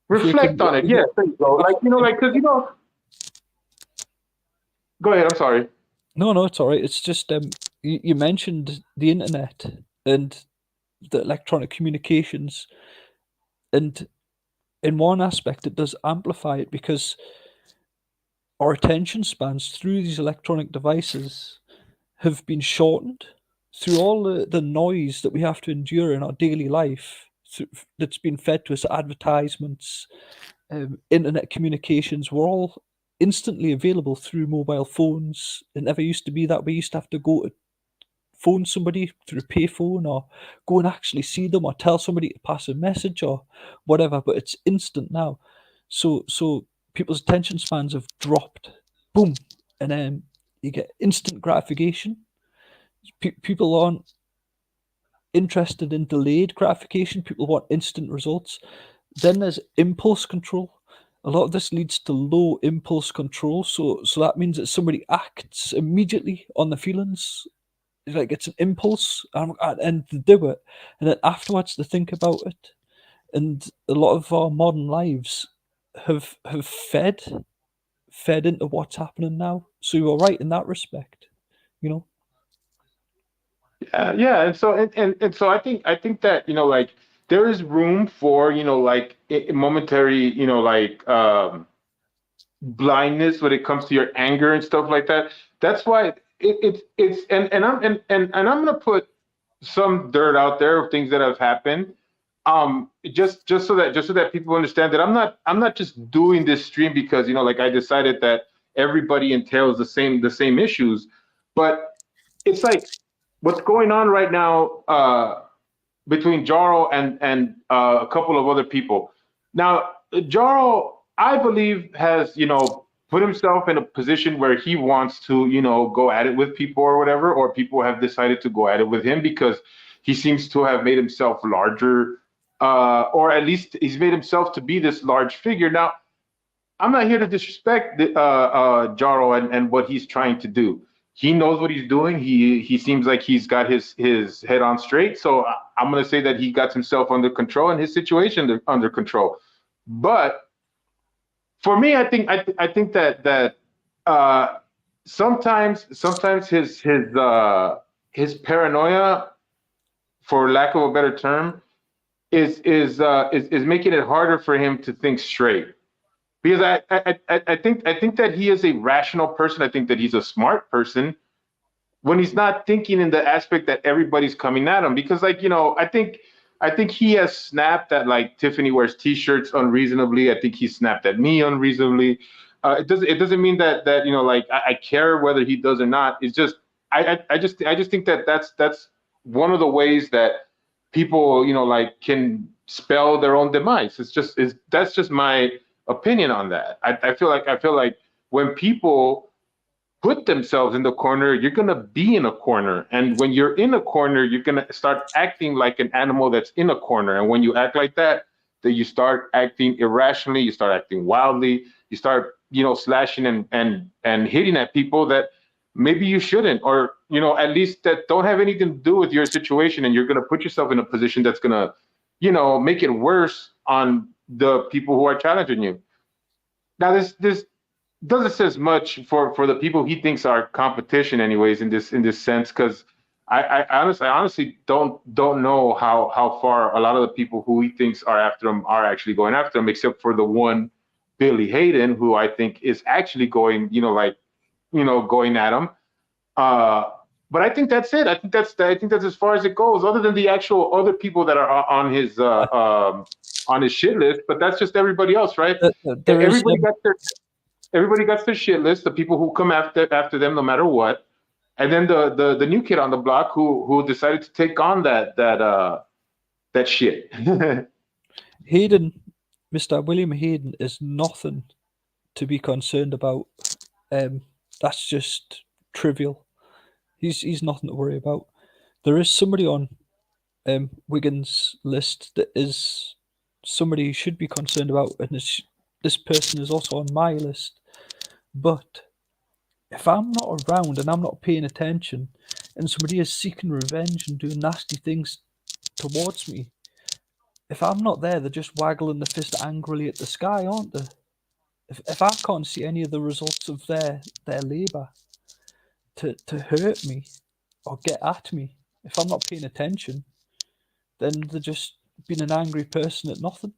Speaker 3: If you could,
Speaker 2: Reflect on it. Yes, there you go.
Speaker 3: have
Speaker 2: Like,
Speaker 3: to think.
Speaker 2: like, because go ahead. I'm sorry.
Speaker 3: No, no, it's all right. It's just you mentioned the internet and the electronic communications, and in one aspect, it does amplify it because our attention spans through these electronic devices have been shortened through all the noise that we have to endure in our daily life that's been fed to us, advertisements, internet communications. We're all instantly available through mobile phones. It never used to be that. We used to have to go to phone somebody through a payphone, or go and actually see them, or tell somebody to pass a message or whatever, but it's instant now. So people's attention spans have dropped. Boom. And then you get instant gratification. People aren't interested in delayed gratification. People want instant results. Then there's impulse control. A lot of this leads to low impulse control. So that means that somebody acts immediately on the feelings. Like, it's an impulse, and they do it, and then afterwards they think about it. And a lot of our modern lives have fed into what's happening now. So you're right in that respect. You know.
Speaker 2: Yeah, and so I think that like there is room for like momentary blindness when it comes to your anger and stuff like that. That's why it's and I'm gonna put some dirt out there of things that have happened. Just so that people understand that I'm not just doing this stream because like I decided that everybody entails the same issues, but it's like what's going on right now between Jaro and a couple of other people. Now, Jaro, I believe, has put himself in a position where he wants to go at it with people or whatever, or people have decided to go at it with him because he seems to have made himself larger, or at least he's made himself to be this large figure. Now, I'm not here to disrespect Jaro and what he's trying to do. He knows what he's doing. He seems like he's got his head on straight. So I'm gonna say that he got himself under control and his situation under control. But for me, I think that uh, sometimes his paranoia, for lack of a better term, is making it harder for him to think straight because I think that he is a rational person. I think that he's a smart person when he's not thinking in the aspect that everybody's coming at him. Because I think he has snapped at like Tiffany wears t-shirts unreasonably. I think he snapped at me unreasonably. It doesn't mean that like I care whether he does or not. It's just I just think that that's one of the ways that people like can spell their own demise. That's just my opinion on that. I feel like when people put themselves in the corner, you're going to be in a corner. And when you're in a corner, you're going to start acting like an animal that's in a corner. And when you act like that, then you start acting irrationally, you start acting wildly, you start, slashing and hitting at people that maybe you shouldn't, or, at least that don't have anything to do with your situation. And you're going to put yourself in a position that's going to, make it worse on the people who are challenging you. Now, this doesn't says much for the people he thinks are competition, anyways. In this sense, because I honestly don't know how far a lot of the people who he thinks are after him are actually going after him, except for the one Billy Hayden, who I think is actually going, going at him. Uh, but I think that's it. I think that's as far as it goes, other than the actual other people that are on his shit list. But that's just everybody else, right?
Speaker 3: There is
Speaker 2: Everybody got their shit list. The people who come after them, no matter what, and then the new kid on the block who decided to take on that shit.
Speaker 3: Hayden, Mr. William Hayden is nothing to be concerned about. That's just trivial. He's nothing to worry about. There is somebody on Wigan's list that is somebody you should be concerned about, and this person is also on my list. But if I'm not around and I'm not paying attention, and somebody is seeking revenge and doing nasty things towards me, if I'm not there, they're just waggling the fist angrily at the sky, aren't they? If I can't see any of the results of their labour to hurt me or get at me, if I'm not paying attention, then they're just being an angry person at nothing,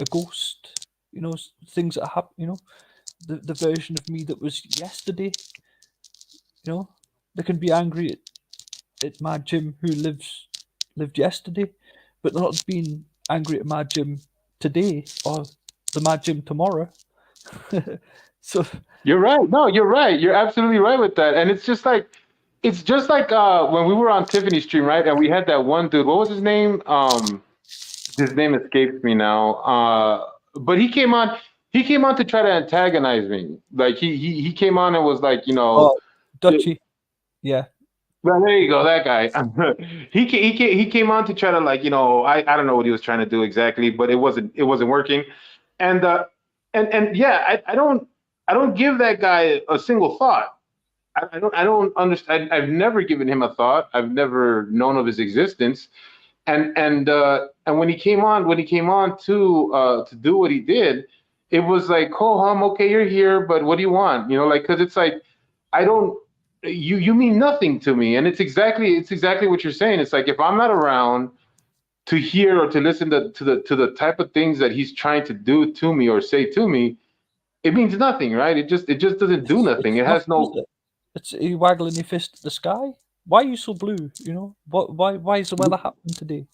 Speaker 3: a ghost. Things that happen. The version of me that was yesterday. They can be angry at my Jim who lived yesterday, but they're not being angry at my Jim today or the Mad Jim tomorrow. So
Speaker 2: You're right. No, you're right. You're absolutely right with that. And it's just like when we were on Tiffany's stream, right? And we had that one dude. What was his name? His name escapes me now. But he came on to try to antagonize me. Like he came on and was like,
Speaker 3: oh, Dutchy, yeah.
Speaker 2: well, there you go, that guy. He came on to try to, like, I don't know what he was trying to do exactly, but it wasn't working. And and yeah, I don't give that guy a single thought. I don't understand. I've never given him a thought. I've never known of his existence. And when he came on to do what he did, it was like, oh, okay, you're here, but what do you want? Like, because it's like I don't. you mean nothing to me. And it's exactly what you're saying. It's like if I'm not around to hear or to listen to the type of things that he's trying to do to me or say to me, it means nothing, right? It just doesn't do nothing.
Speaker 3: It's
Speaker 2: It has
Speaker 3: nothing, is
Speaker 2: no.
Speaker 3: it? It's you waggling your fist at the sky. Why are you so blue? You know what? Why is the weather happening today?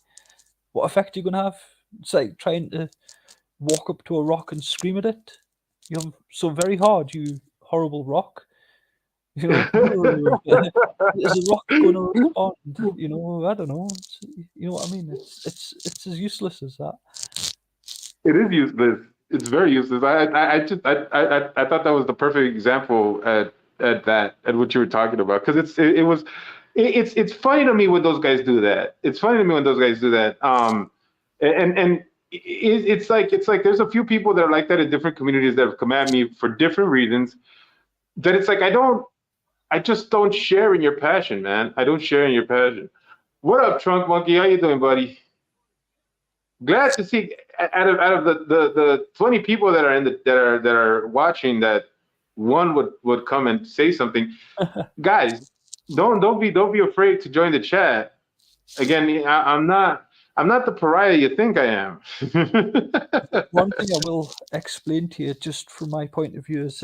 Speaker 3: What effect are you gonna have? It's like trying to walk up to a rock and scream at it. You're so very hard, you horrible rock. You know, is the rock going to respond? You know, I don't know. You know what I mean? It's as useless as that.
Speaker 2: It is useless. It's very useless. I thought that was the perfect example at what you were talking about, because it's funny to me when those guys do that. It's funny to me when those guys do that. And it's like there's a few people that are like that in different communities that have come at me for different reasons. That it's like I just don't share in your passion, man. I don't share in your passion. What up, Trunk Monkey? How you doing, buddy? Glad to see out of the 20 people that are that are watching, that one would come and say something. Guys, don't be afraid to join the chat. Again, I'm not the pariah you think I am.
Speaker 3: One thing I will explain to you, just from my point of view, is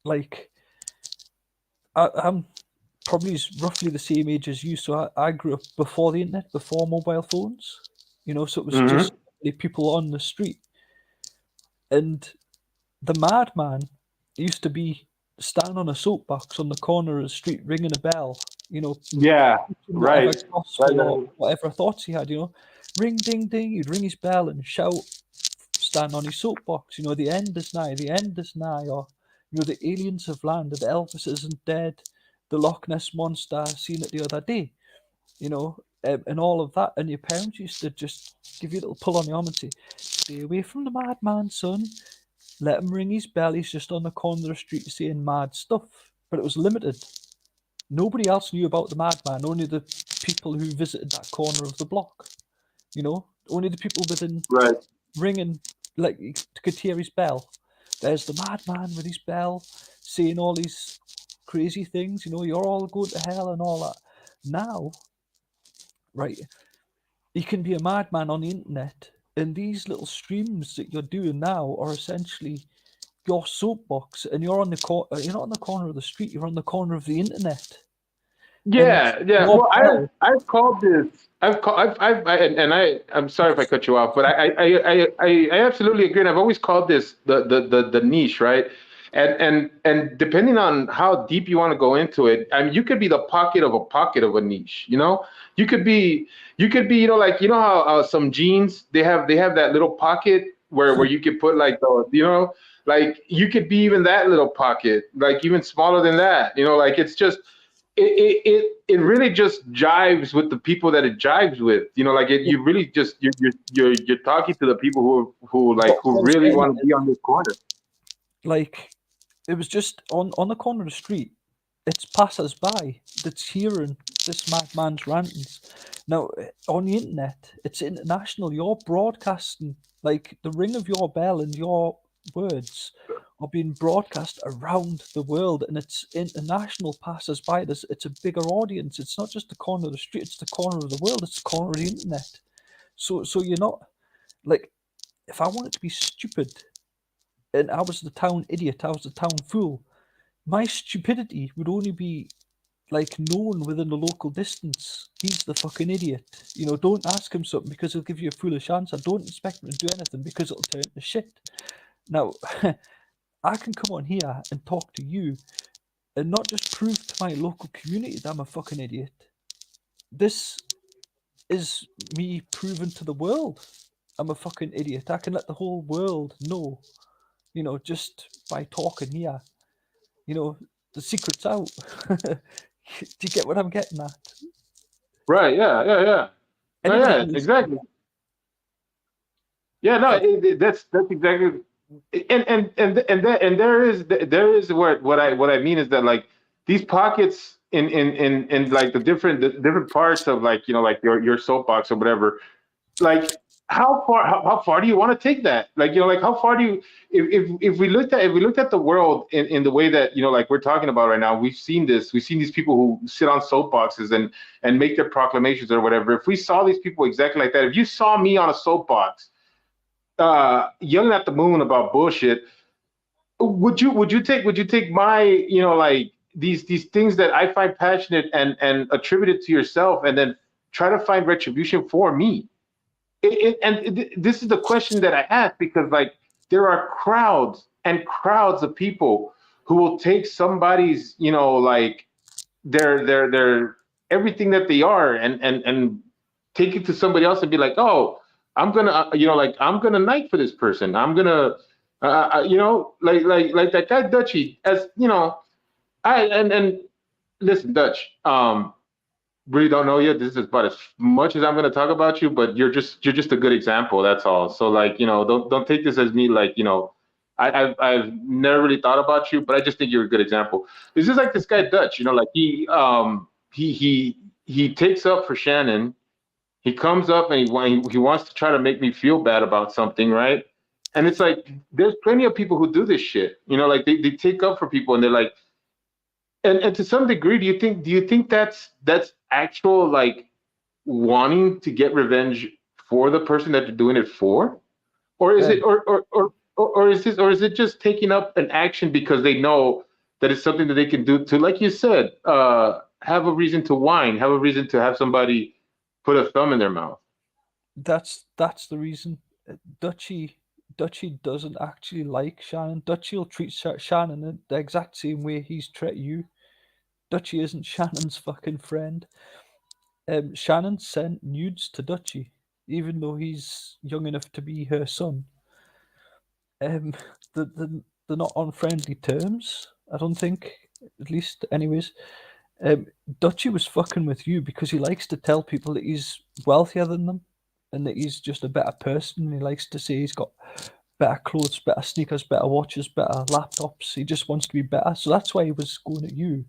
Speaker 3: like I'm probably roughly the same age as you. So I grew up before the internet, before mobile phones. You know, so it was just
Speaker 2: Hmm.
Speaker 3: people on the street, and the madman used to be standing on a soapbox on the corner of the street, ringing a bell. You know,
Speaker 2: Yeah,
Speaker 3: preaching whatever
Speaker 2: right. Right,
Speaker 3: gospel or
Speaker 2: right.
Speaker 3: whatever thoughts he had. You know, ring ding ding. He'd ring his bell and shout, stand on his soapbox. You know, the end is nigh. The end is nigh. Or you know, the aliens have landed. Elvis isn't dead. The Loch Ness monster. I seen it the other day. You know, and all of that. And your parents used to just give you a little pull on the arm and say, "Stay away from the madman, son. Let him ring his bell. He's just on the corner of the street saying mad stuff." But it was limited. Nobody else knew about the madman. Only the people who visited that corner of the block. You know, only the people within
Speaker 2: Right.
Speaker 3: ringing, like, could hear his bell. There's the madman with his bell, saying all these crazy things. You know, you're all going to hell and all that. Now, right, you can be a madman on the internet, and these little streams that you're doing now are essentially your soapbox, and you're on the you're not on the corner of the street. You're on the corner of the internet, and
Speaker 2: Yeah, yeah.
Speaker 3: your
Speaker 2: Well, I've
Speaker 3: bell.
Speaker 2: I've called this. I've called. I'm sorry if I cut you off, but I absolutely agree. And I've always called this the niche, right? And depending on how deep you want to go into it, I mean, you could be the pocket of a niche. You could be like how some jeans they have that little pocket where you could put like like you could be even that little pocket, like even smaller than that. Like it's just it really just jives with the people that it jives with. Like you really just you're talking to the people who
Speaker 3: What I was
Speaker 2: really
Speaker 3: getting at
Speaker 2: want to
Speaker 3: is,
Speaker 2: be on this corner.
Speaker 3: like, it was just on the corner of the street. It's passers-by that's hearing this madman's rantings. Now, on the internet, it's international. You're broadcasting, like, the ring of your bell and your words are being broadcast around the world, and it's international passers-by. It's a bigger audience. It's not just the corner of the street. It's the corner of the world. It's the corner of the internet. So you're not, like, if I wanted to be stupid and I was the town idiot, I was the town fool, my stupidity would only be like known within the local distance. He's the fucking idiot. You know, don't ask him something because he'll give you a foolish answer. Don't expect him to do anything because it'll turn to shit. Now, I can come on here and talk to you and not just prove to my local community that I'm a fucking idiot. This is me proving to the world I'm a fucking idiot. I can let the whole world know, just by talking here. You know, the secret's out. Do you get what I'm getting at?
Speaker 2: Right? Yeah, yeah, yeah. No,
Speaker 3: Anybody
Speaker 2: yeah,
Speaker 3: can listen to
Speaker 2: exactly. Yeah, no,
Speaker 3: like,
Speaker 2: that's exactly. And what I mean is that, like, these pockets in like the different parts of, like, like your soapbox or whatever. like how far do you want to take that? Like, like how far do you, if we looked at the world in the way that, like we're talking about right now, we've seen these people who sit on soapboxes and make their proclamations or whatever. If we saw these people exactly like that, if you saw me on a soapbox yelling at the moon about bullshit, would you take my, like these things that I find passionate and attribute it to yourself and then try to find retribution for me? This is the question that I ask, because like there are crowds and crowds of people who will take somebody's, like their everything that they are and take it to somebody else and be like, oh, I'm gonna, like I'm gonna knight for this person. I'm gonna, like that guy Dutchy, as and listen, Dutch. Really don't know you. This is about as much as I'm going to talk about you, but you're just a good example. That's all. So like, don't take this as me like, I've never really thought about you, but I just think you're a good example. It's just like this guy Dutch, like he takes up for Shannon. He comes up and he wants to try to make me feel bad about something, right? And it's like there's plenty of people who do this shit, like they take up for people and they're like, and to some degree, do you think that's actual like wanting to get revenge for the person that you're doing it for, or is it
Speaker 3: Um,
Speaker 2: or is it just taking up an action because they know that it's something that they can do to, like you said, have a reason to whine, have a reason to have somebody put a thumb in their mouth.
Speaker 3: that's the reason. Dutchy Dutchy doesn't actually like Shannon. Dutchy will treat Shannon in the exact same way he's treated you. Dutchy isn't Shannon's fucking friend. Shannon sent nudes to Dutchy, even though he's young enough to be her son. Um, they're not on friendly terms. I don't think, at least, anyways. Um, Dutchy was fucking with you because he likes to tell people that he's wealthier than them, and that he's just a better person. He likes to say he's got better clothes, better sneakers, better watches, better laptops. He just wants to be better. So that's why he was going at you.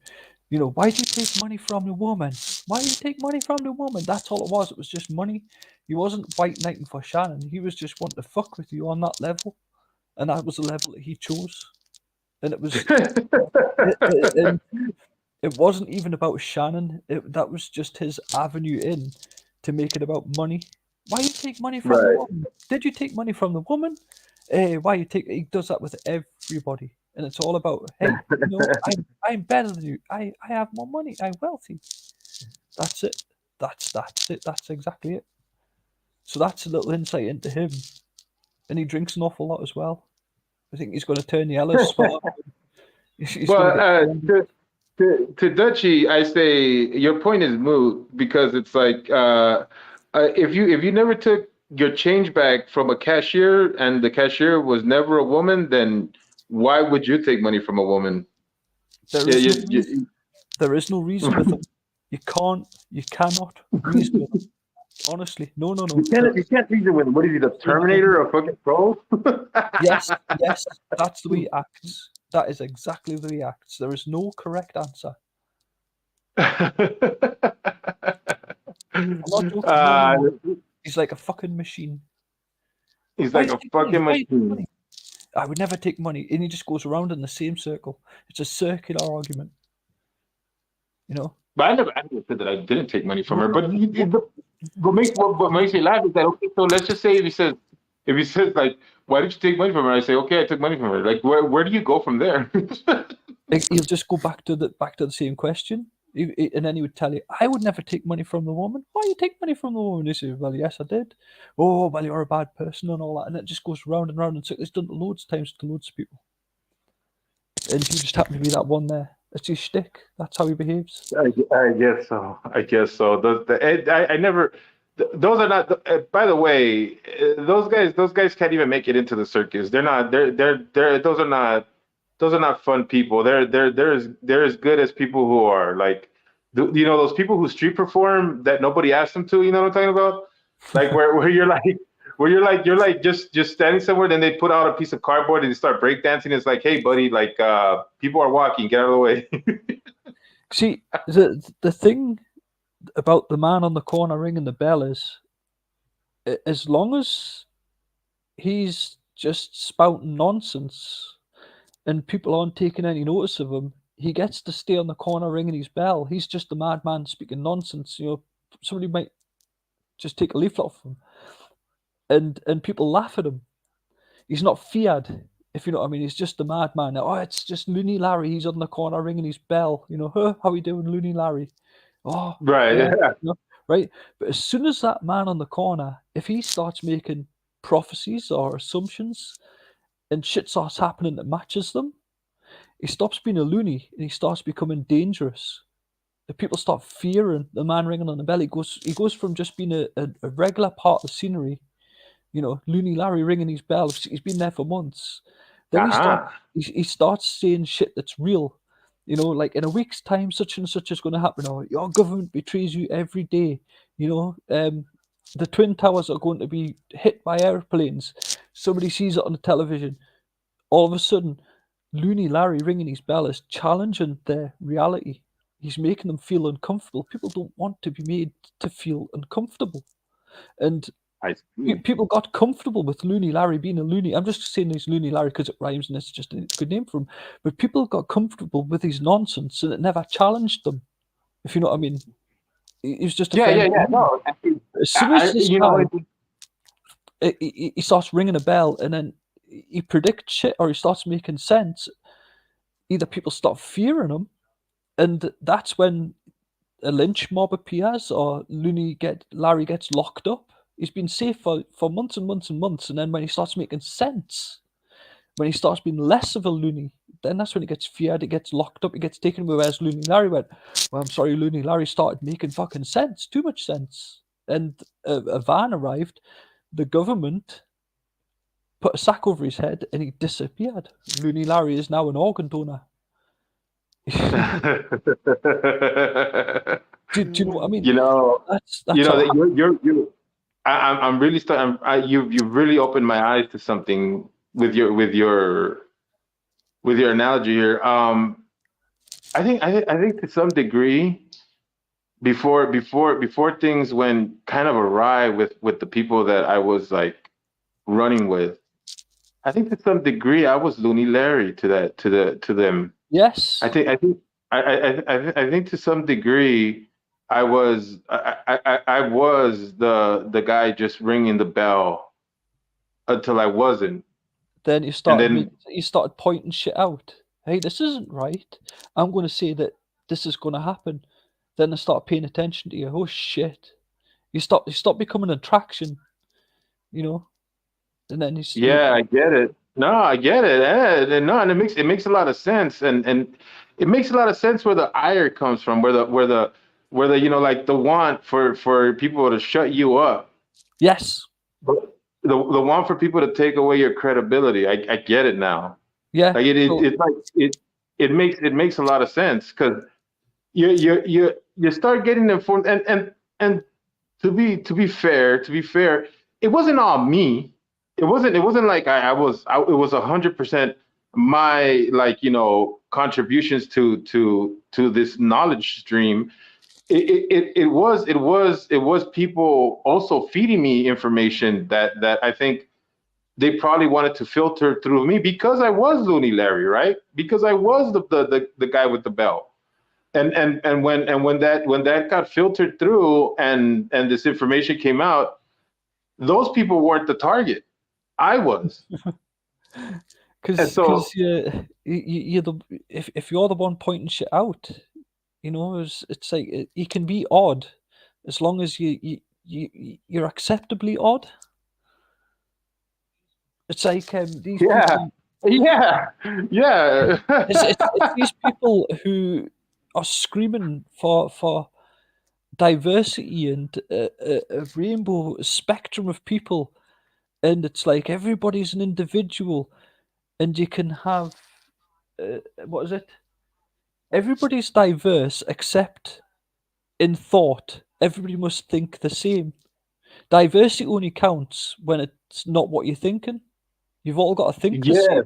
Speaker 3: Why do you take money from the woman? Why do you take money from the woman? That's all it was. It was just money. He wasn't white knighting for Shannon. He was just wanting to fuck with you on that level. And that was the level that he chose. And it was, and it wasn't even about Shannon. That was just his avenue in to make it about money. Why you take money from the
Speaker 2: Right.
Speaker 3: woman? Did you take money from the woman? Why you take? He does that with everybody, and it's all about, hey, I'm better than you. I have more money. I'm wealthy. That's it. That's it. That's exactly it. So that's a little insight into him, and he drinks an awful lot as well. I think he's going to turn yellow spot. He's going to
Speaker 2: Well,
Speaker 3: get.
Speaker 2: to Dutchy, I say your point is moot, because it's like if you never took your change back from a cashier and the cashier was never a woman, then why would you take money from a woman?
Speaker 3: There
Speaker 2: Yeah,
Speaker 3: is no reason. There is no reason with
Speaker 2: you
Speaker 3: them. You cannot reason with them. Honestly, no, no, no.
Speaker 2: you can't reason with him. What is he, the
Speaker 3: No, no,
Speaker 2: Terminator or fucking Pro?
Speaker 3: yes, yes, that's the way he acts. That is exactly the way he acts. There is no correct answer. I'm not joking. No, no,
Speaker 2: uh,
Speaker 3: no. He's like a fucking machine.
Speaker 2: he's
Speaker 3: Why
Speaker 2: like
Speaker 3: you
Speaker 2: a
Speaker 3: take money?
Speaker 2: fucking
Speaker 3: Why you take
Speaker 2: machine.
Speaker 3: money? I would never take money, and he just goes around in the same circle. It's a circular argument, you know.
Speaker 2: But I never said that I didn't take money from
Speaker 3: No,
Speaker 2: her.
Speaker 3: no,
Speaker 2: But
Speaker 3: no.
Speaker 2: what makes me laugh is that, okay, so let's just say if he says like, why did you take money from her? I say, okay, I took money from her. Like, where do you go from there?
Speaker 3: He'll just go back to the same question, and then he would tell you, "I would never take money from the woman. Why you take money from the woman?" He says, "Well, yes, I did." Oh, well, you're a bad person and all that, and it just goes round and round. And so it's done loads of times to loads of people, and you just happen to be that one there. It's his shtick. That's how he behaves.
Speaker 2: I guess so. I guess so. I never. Those are not. By the way, those guys can't even make it into the circus. They're not. They're. Those are not. Those are not fun people. They're as good as people who are like, those people who street perform that nobody asked them to. You know what I'm talking about? Like where you're like just standing somewhere, then they put out a piece of cardboard and they start breakdancing. It's like, hey buddy, like people are walking, get out of the way.
Speaker 3: See, the thing about the man on the corner ringing the bell is as long as he's just spouting nonsense and people aren't taking any notice of him, he gets to stay on the corner ringing his bell. He's just a madman speaking nonsense. Somebody might just take a leaflet off him, and people laugh at him. He's not feared, if you know what I mean. He's just a madman. Oh, it's just Loony Larry. He's on the corner ringing his bell. Huh, how we doing, Loony Larry? Oh,
Speaker 2: Right.
Speaker 3: yeah, right. But as soon as that man on the corner, if he starts making prophecies or assumptions and shit starts happening that matches them, he stops being a loony and he starts becoming dangerous. The people start fearing the man ringing on the bell. He goes from just being a regular part of the scenery, Loony Larry ringing his bell. He's been there for months. Then
Speaker 2: Uh-huh.
Speaker 3: he starts saying shit that's real. Like in a week's time, such and such is going to happen. Or your government betrays you every day. The Twin Towers are going to be hit by airplanes. Somebody sees it on the television. All of a sudden, Loony Larry ringing his bell is challenging their reality. He's making them feel uncomfortable. People don't want to be made to feel uncomfortable. And
Speaker 2: I see.
Speaker 3: people got comfortable with Loony Larry being a loony. I'm just saying he's Loony Larry because it rhymes and it's just a good name for him. But people got comfortable with his nonsense and it never challenged them, if you know what I mean. He was just a
Speaker 2: Yeah,
Speaker 3: friend.
Speaker 2: No,
Speaker 3: As soon as this
Speaker 2: you
Speaker 3: guy,
Speaker 2: know,
Speaker 3: he starts ringing a bell and then he predicts shit or he starts making sense, either people start fearing him, and that's when a lynch mob appears or Larry gets locked up. He's been safe for months and months and months, and then when he starts making sense, when he starts being less of a loony, then that's when he gets feared, he gets locked up, he gets taken away. Whereas Loony Larry went, well, I'm sorry, Loony Larry started making fucking sense, too much sense. And a van arrived, the government put a sack over his head, and he disappeared. Loony Larry is now an organ donor. Do you know what I mean?
Speaker 2: you know,
Speaker 3: That's
Speaker 2: that
Speaker 3: how.
Speaker 2: I'm really starting. You've really opened my eyes to something with your analogy here. I think to some degree, before things went kind of awry with the people that I was like running with, I think to some degree I was Looney Larry to them.
Speaker 3: Yes.
Speaker 2: I think to some degree I was the guy just ringing the bell until I wasn't.
Speaker 3: Then
Speaker 2: And then
Speaker 3: you started pointing shit out. Hey, this isn't right. I'm going to say that this is going to happen. Then they start paying attention to you. Oh shit! You stop becoming an attraction, and then
Speaker 2: yeah, I get it. No, I get it. And no, and it makes a lot of sense, and it makes a lot of sense where the ire comes from, where the like the want for people to shut you up,
Speaker 3: yes,
Speaker 2: the want for people to take away your credibility. I get it now.
Speaker 3: yeah.
Speaker 2: Like
Speaker 3: So
Speaker 2: it's like it makes a lot of sense because you start getting informed, and to be fair, it wasn't all me. It wasn't like it was 100% my contributions to this knowledge stream. It was people also feeding me information that I think they probably wanted to filter through me because I was Looney Larry, right? Because I was the guy with the bell. And when that got filtered through and this information came out, those people weren't the target. I was. And
Speaker 3: because
Speaker 2: so
Speaker 3: you're the if you're the one pointing shit out, it's like you can be odd as long as you're acceptably odd. It's like these
Speaker 2: yeah,
Speaker 3: people.
Speaker 2: yeah, yeah.
Speaker 3: It's these people who are screaming for diversity and a rainbow spectrum of people, and it's like everybody's an individual, and you can have what is it? Everybody's diverse except in thought. Everybody must think the same. Diversity only counts when it's not what you're thinking. You've all got to think the
Speaker 2: Yeah,
Speaker 3: same.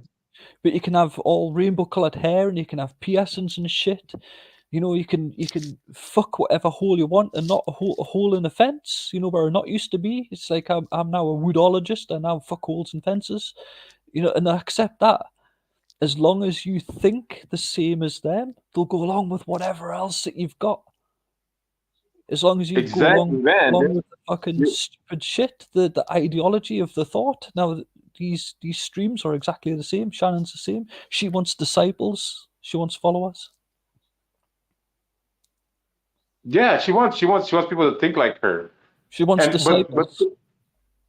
Speaker 3: But you can have all rainbow coloured hair and you can have piercings and shit. You know, you can fuck whatever hole you want and not a hole in a fence. You know, where it not used to be. It's like I'm now a woodologist. I now fuck holes in fences. You know, and I accept that. As long as you think the same as them, they'll go along with whatever else that you've got. As long as you go
Speaker 2: Exactly, man.
Speaker 3: along with the fucking stupid shit, the ideology of the thought. Now these streams are exactly the same. Shannon's the same. She wants disciples. She wants followers.
Speaker 2: Yeah, she wants people to think like her.
Speaker 3: She wants
Speaker 2: And but
Speaker 3: disciples.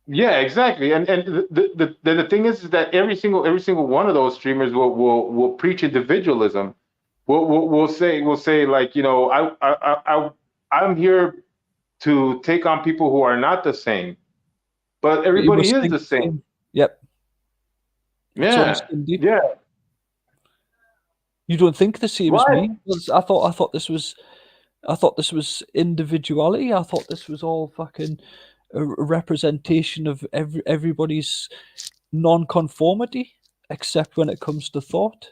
Speaker 2: yeah, exactly. And the thing is that every single one of those streamers will preach individualism. Will say like, I'm here to take on people who are not the same, but
Speaker 3: But you
Speaker 2: everybody
Speaker 3: must
Speaker 2: is
Speaker 3: think
Speaker 2: the
Speaker 3: the
Speaker 2: same.
Speaker 3: same. Yep. It's all
Speaker 2: Yeah,
Speaker 3: skin deep.
Speaker 2: yeah,
Speaker 3: You don't think the same as
Speaker 2: right.
Speaker 3: me. I thought this was individuality. I thought this was all fucking a representation of everybody's non-conformity, except when it comes to thought.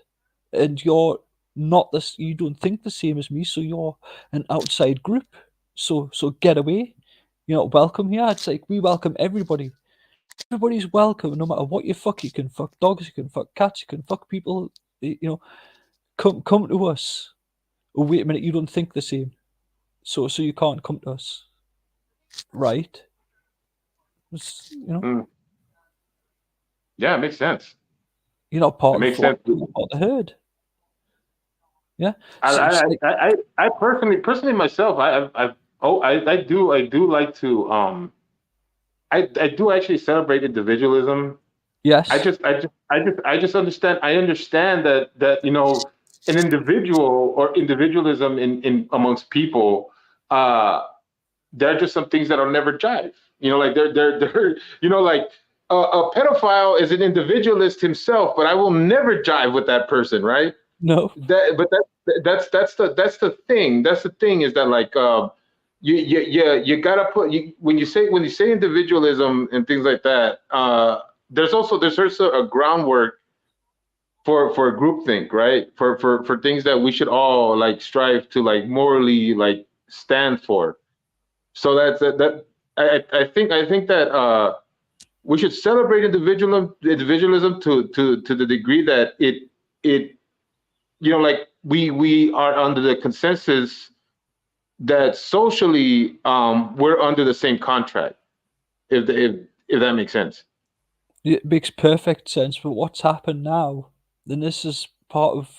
Speaker 3: And you're not this. You don't think the same as me, so you're an outside group. So get away. You're not welcome here. It's like we welcome everybody. Everybody's welcome, no matter what you fuck. You can fuck dogs. You can fuck cats. You can fuck people. You know, come to us. Oh, wait a minute, you don't think the same, so you can't come to us, right? You know,
Speaker 2: Mm, yeah, it makes sense.
Speaker 3: you're not part
Speaker 2: It
Speaker 3: of the
Speaker 2: makes
Speaker 3: flock.
Speaker 2: sense.
Speaker 3: You're not part of the herd. Yeah,
Speaker 2: I
Speaker 3: so it's
Speaker 2: I
Speaker 3: like,
Speaker 2: I I personally myself, I do like to I do actually celebrate individualism. I
Speaker 3: yes,
Speaker 2: just I just I just I just understand that an individual or individualism in amongst people, uh there are just some things that'll never jive. Like they're like a pedophile is an individualist himself, but I will never jive with that person, right?
Speaker 3: no,
Speaker 2: That's the thing. That's the thing is that like you gotta put when you say individualism and things like that. There's also a groundwork for groupthink, right? For things that we should all like strive to like morally like stand for. So that I think that we should celebrate individualism to the degree that it like we are under the consensus that socially we're under the same contract, if that makes sense.
Speaker 3: it makes perfect sense. But what's happened now, and this is part of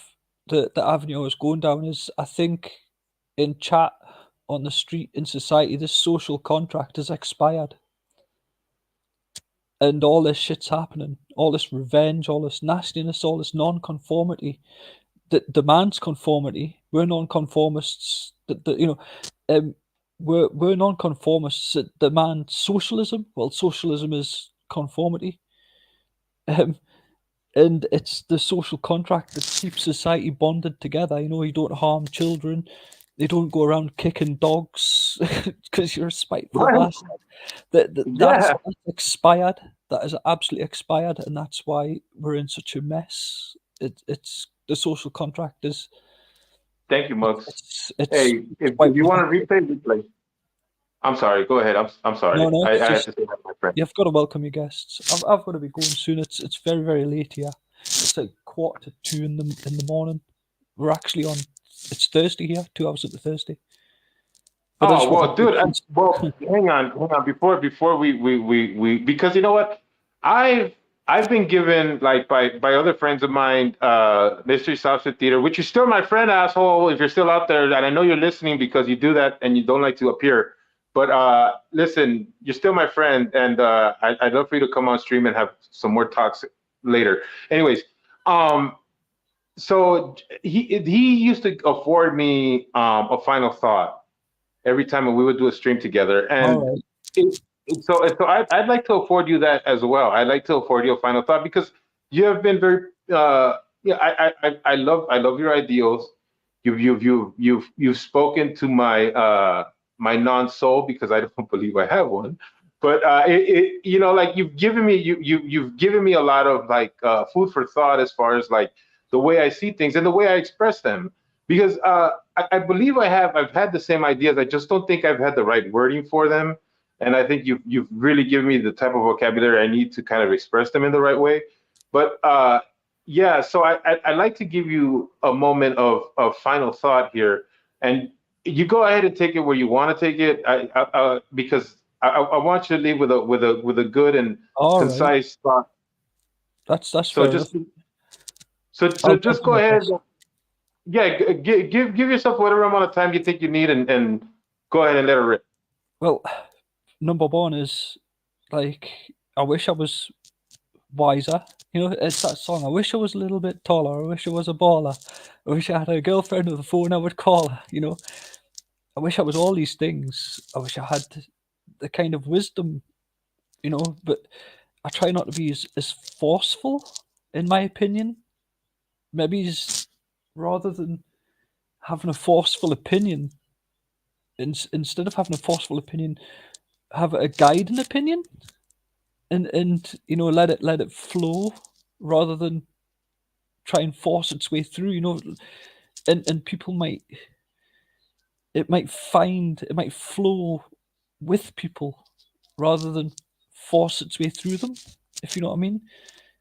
Speaker 3: the avenue I was going down, is I think in chat, on the street, in society, this social contract has expired, and all this shit's happening, all this revenge, all this nastiness, all this non-conformity that demands conformity. We're non-conformists. Um, we're non-conformists that demand socialism. Well, socialism is conformity, um, and it's the social contract that keeps society bonded together. You don't harm children. They don't go around kicking dogs because you're a spiteful
Speaker 2: Right.
Speaker 3: bastard. That's
Speaker 2: Yeah.
Speaker 3: expired. That is absolutely expired, and that's why we're in such a mess. It's the social contract is
Speaker 2: Thank you, Mux.
Speaker 3: it's
Speaker 2: Hey, if
Speaker 3: wiped
Speaker 2: you
Speaker 3: the
Speaker 2: want
Speaker 3: back.
Speaker 2: to replay. I'm sorry. Go ahead. I'm
Speaker 3: No,
Speaker 2: sorry.
Speaker 3: no,
Speaker 2: I
Speaker 3: it's
Speaker 2: have
Speaker 3: just
Speaker 2: to say that, my friend.
Speaker 3: you've got to welcome your guests. I've got to be going soon. It's very very late here. It's like 1:45 in the morning. We're actually on. It's Thursday here. 2 hours into Thursday. But I just
Speaker 2: Oh
Speaker 3: wanted
Speaker 2: well,
Speaker 3: to
Speaker 2: dude. Hang on. Before we because you know what, I've I've been given like by other friends of mine, Mystery Substitute Theater, which is still my friend, asshole. If you're still out there, and I know you're listening because you do that and you don't like to appear, but listen, you're still my friend, and I'd love for you to come on stream and have some more talks later. Anyways, um, so he used to afford me a final thought every time we would do a stream together.
Speaker 3: all
Speaker 2: And
Speaker 3: right.
Speaker 2: I'd like to afford you that as well. I'd like to afford you a final thought because you have been very, yeah, I love your ideals. You've spoken to my non-soul because I don't believe I have one. But like you've given me a lot of like food for thought as far as like the way I see things and the way I express them. because I believe I've had the same ideas. I just don't think I've had the right wording for them. And I think you've really given me the type of vocabulary I need to kind of express them in the right way. But yeah, so I'd like to give you a moment of final thought here, and you go ahead and take it where you want to take it. Because I want you to leave with a good and
Speaker 3: All right,
Speaker 2: concise thought.
Speaker 3: that's
Speaker 2: So
Speaker 3: fair enough.
Speaker 2: just so
Speaker 3: I'll
Speaker 2: just
Speaker 3: do
Speaker 2: go
Speaker 3: my
Speaker 2: ahead.
Speaker 3: best.
Speaker 2: Yeah, give yourself whatever amount of time you think you need, and go ahead and let it rip.
Speaker 3: Well, number one is like I wish I was wiser. You know, it's that song. I wish I was a little bit taller. I wish I was a baller. I wish I had a girlfriend with a phone I would call her. You know, I wish I was all these things. I wish I had the kind of wisdom. You know, but I try not to be as forceful, in my opinion. Maybe rather than having a forceful opinion, instead of having a forceful opinion, have a guiding opinion, and you know, let it flow rather than try and force its way through. You know, and people might it might flow with people rather than force its way through them. If you know what I mean,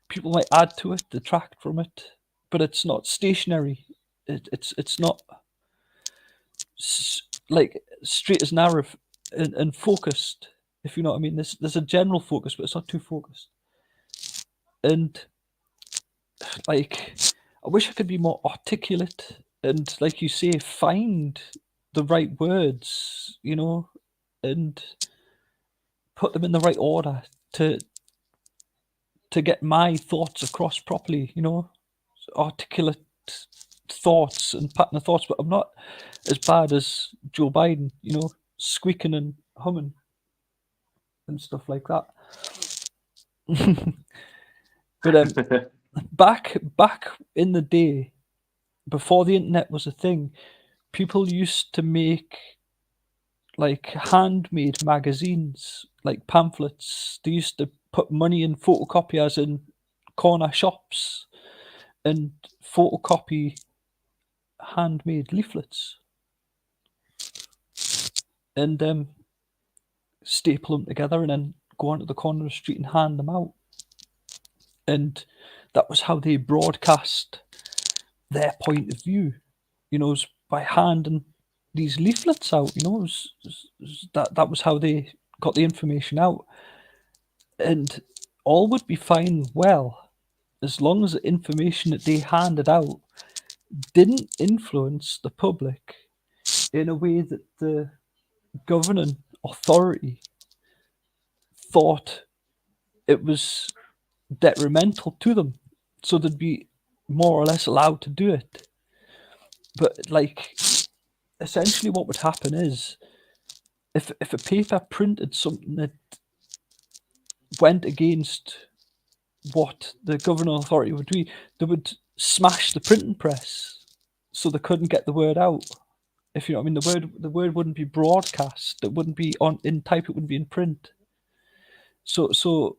Speaker 3: people might add to it, detract from it, but it's not stationary. It's not like straight as narrow and focused. If you know what I mean, there's a general focus, but it's not too focused. And like, I wish I could be more articulate and, like you say, find the right words, you know, and put them in the right order to get my thoughts across properly, you know, articulate thoughts and pattern of thoughts. But I'm not as bad as Joe Biden, you know, squeaking and humming and stuff like that. But back in the day, before the internet was a thing, people used to make like handmade magazines, like pamphlets. They used to put money in photocopiers in corner shops and photocopy handmade leaflets and staple them together and then go onto the corner of the street and hand them out. And that was how they broadcast their point of view, you know, by handing these leaflets out. You know, that was how they got the information out, and all would be fine. Well, as long as the information that they handed out didn't influence the public in a way that the governing authority thought it was detrimental to them, so they'd be more or less allowed to do it. But like, essentially what would happen is if a paper printed something that went against what the governing authority would do, they would smash the printing press so they couldn't get the word out. If you know what I mean, the word wouldn't be broadcast. It wouldn't be on in type. It wouldn't be in print. So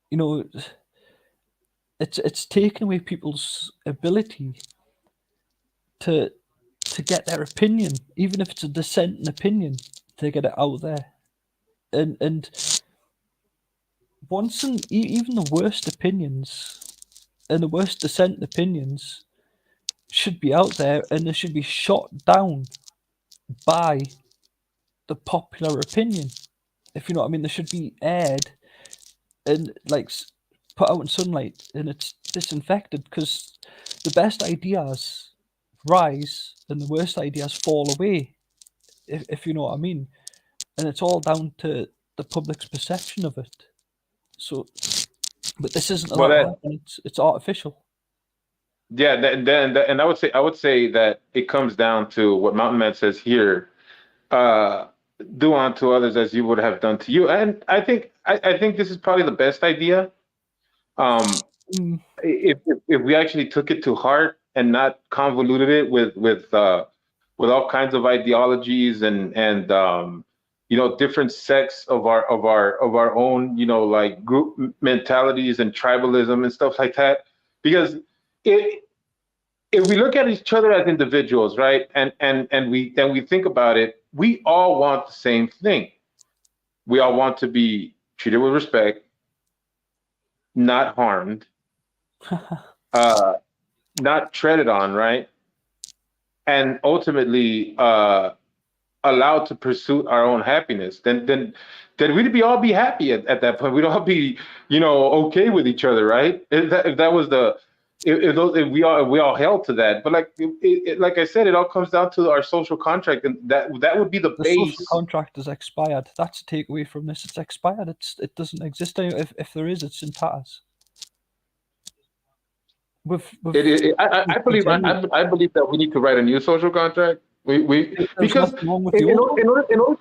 Speaker 3: you know, it's taken away people's ability to get their opinion, even if it's a dissenting opinion, to get it out there. And once even the worst opinions and the worst dissenting opinions should be out there, and they should be shot down by the popular opinion. If you know what I mean, they should be aired and like put out in sunlight, and it's disinfected, because the best ideas rise and the worst ideas fall away. If you know what I mean, and it's all down to the public's perception of it. So, but this isn't
Speaker 2: Well,
Speaker 3: allowed to
Speaker 2: that
Speaker 3: happen. It's artificial.
Speaker 2: yeah, and I would say that it comes down to what Mountain Man says here. Uh, do unto others as you would have done to you, and I think this is probably the best idea. Um,
Speaker 3: Mm,
Speaker 2: if we actually took it to heart and not convoluted it with all kinds of ideologies and you know, different sects of our own, you know, like group mentalities and tribalism and stuff like that, because it if we look at each other as individuals, right, and we think about it, we all want the same thing. We all want to be treated with respect, not harmed, uh, not treaded on, right, and ultimately allowed to pursue our own happiness. Then we'd be all be happy at that point. We'd all be, okay with each other, right? If that was the if we all held to that. But like I said, it all comes down to our social contract, and that would be the
Speaker 3: The social
Speaker 2: base.
Speaker 3: contract is expired. That's a takeaway from this. It's expired. It doesn't exist anymore. If there is, it's in tatters.
Speaker 2: I
Speaker 3: We've
Speaker 2: believe
Speaker 3: degenerated.
Speaker 2: I believe that we need to write a new social contract. We
Speaker 3: There's
Speaker 2: because
Speaker 3: nothing wrong with the
Speaker 2: in,
Speaker 3: old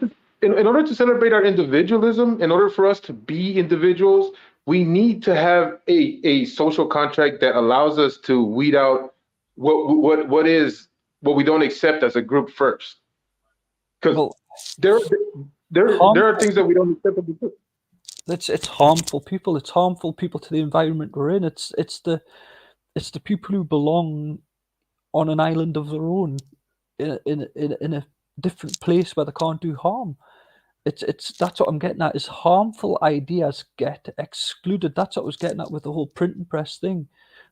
Speaker 3: one.
Speaker 2: in order to celebrate our individualism, in order for us to be individuals, we need to have a social contract that allows us to weed out what we don't accept as a group first. Because
Speaker 3: Well,
Speaker 2: there there are
Speaker 3: harmful.
Speaker 2: things that we don't accept as a group.
Speaker 3: It's harmful people. It's harmful people to the environment we're in. It's the people who belong on an island of their own, in a different place where they can't do harm. It's that's what I'm getting at. Is harmful ideas get excluded. That's what I was getting at with the whole printing press thing.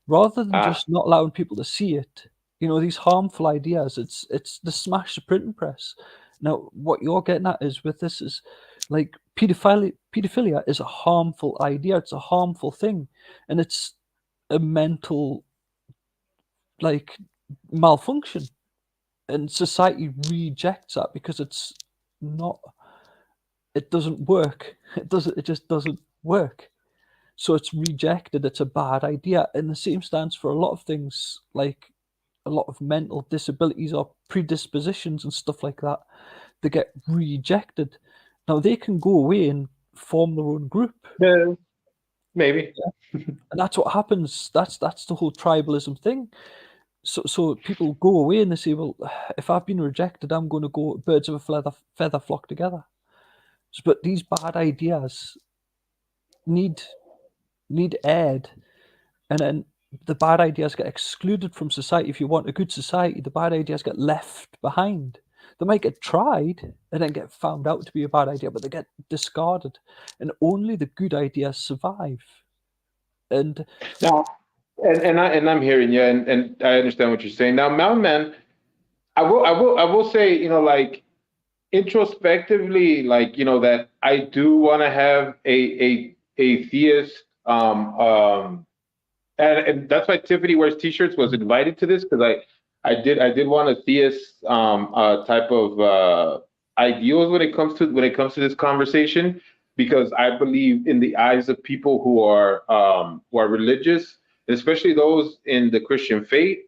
Speaker 3: Rather than
Speaker 2: Ah,
Speaker 3: just not allowing people to see it, these harmful ideas. It's the smash the printing press. Now, what you're getting at is with this is like pedophilia. Pedophilia is a harmful idea. It's a harmful thing, and it's a mental like malfunction, and society rejects that because it's not. It doesn't work. It just doesn't work. So it's rejected. It's a bad idea. And the same stands for a lot of things, like a lot of mental disabilities or predispositions and stuff like that. They get rejected. Now they can go away and form their own group.
Speaker 2: yeah, maybe.
Speaker 3: And that's what happens. That's the whole tribalism thing. So people go away and they say, well, if I've been rejected, I'm going to go. Birds of a feather flock together. But these bad ideas need aired, and then the bad ideas get excluded from society. If you want a good society, the bad ideas get left behind. They might get tried and then get found out to be a bad idea, but they get discarded, and only the good ideas survive. And
Speaker 2: Now, I'm hearing you, and I understand what you're saying. Now, Mountain Man, I will say, like introspectively, like that I do want to have a theist, and that's why Tiffany wears t-shirts was invited to this because I did want a theist type of ideals when it comes to this conversation, because I believe in the eyes of people who are religious, especially those in the Christian faith,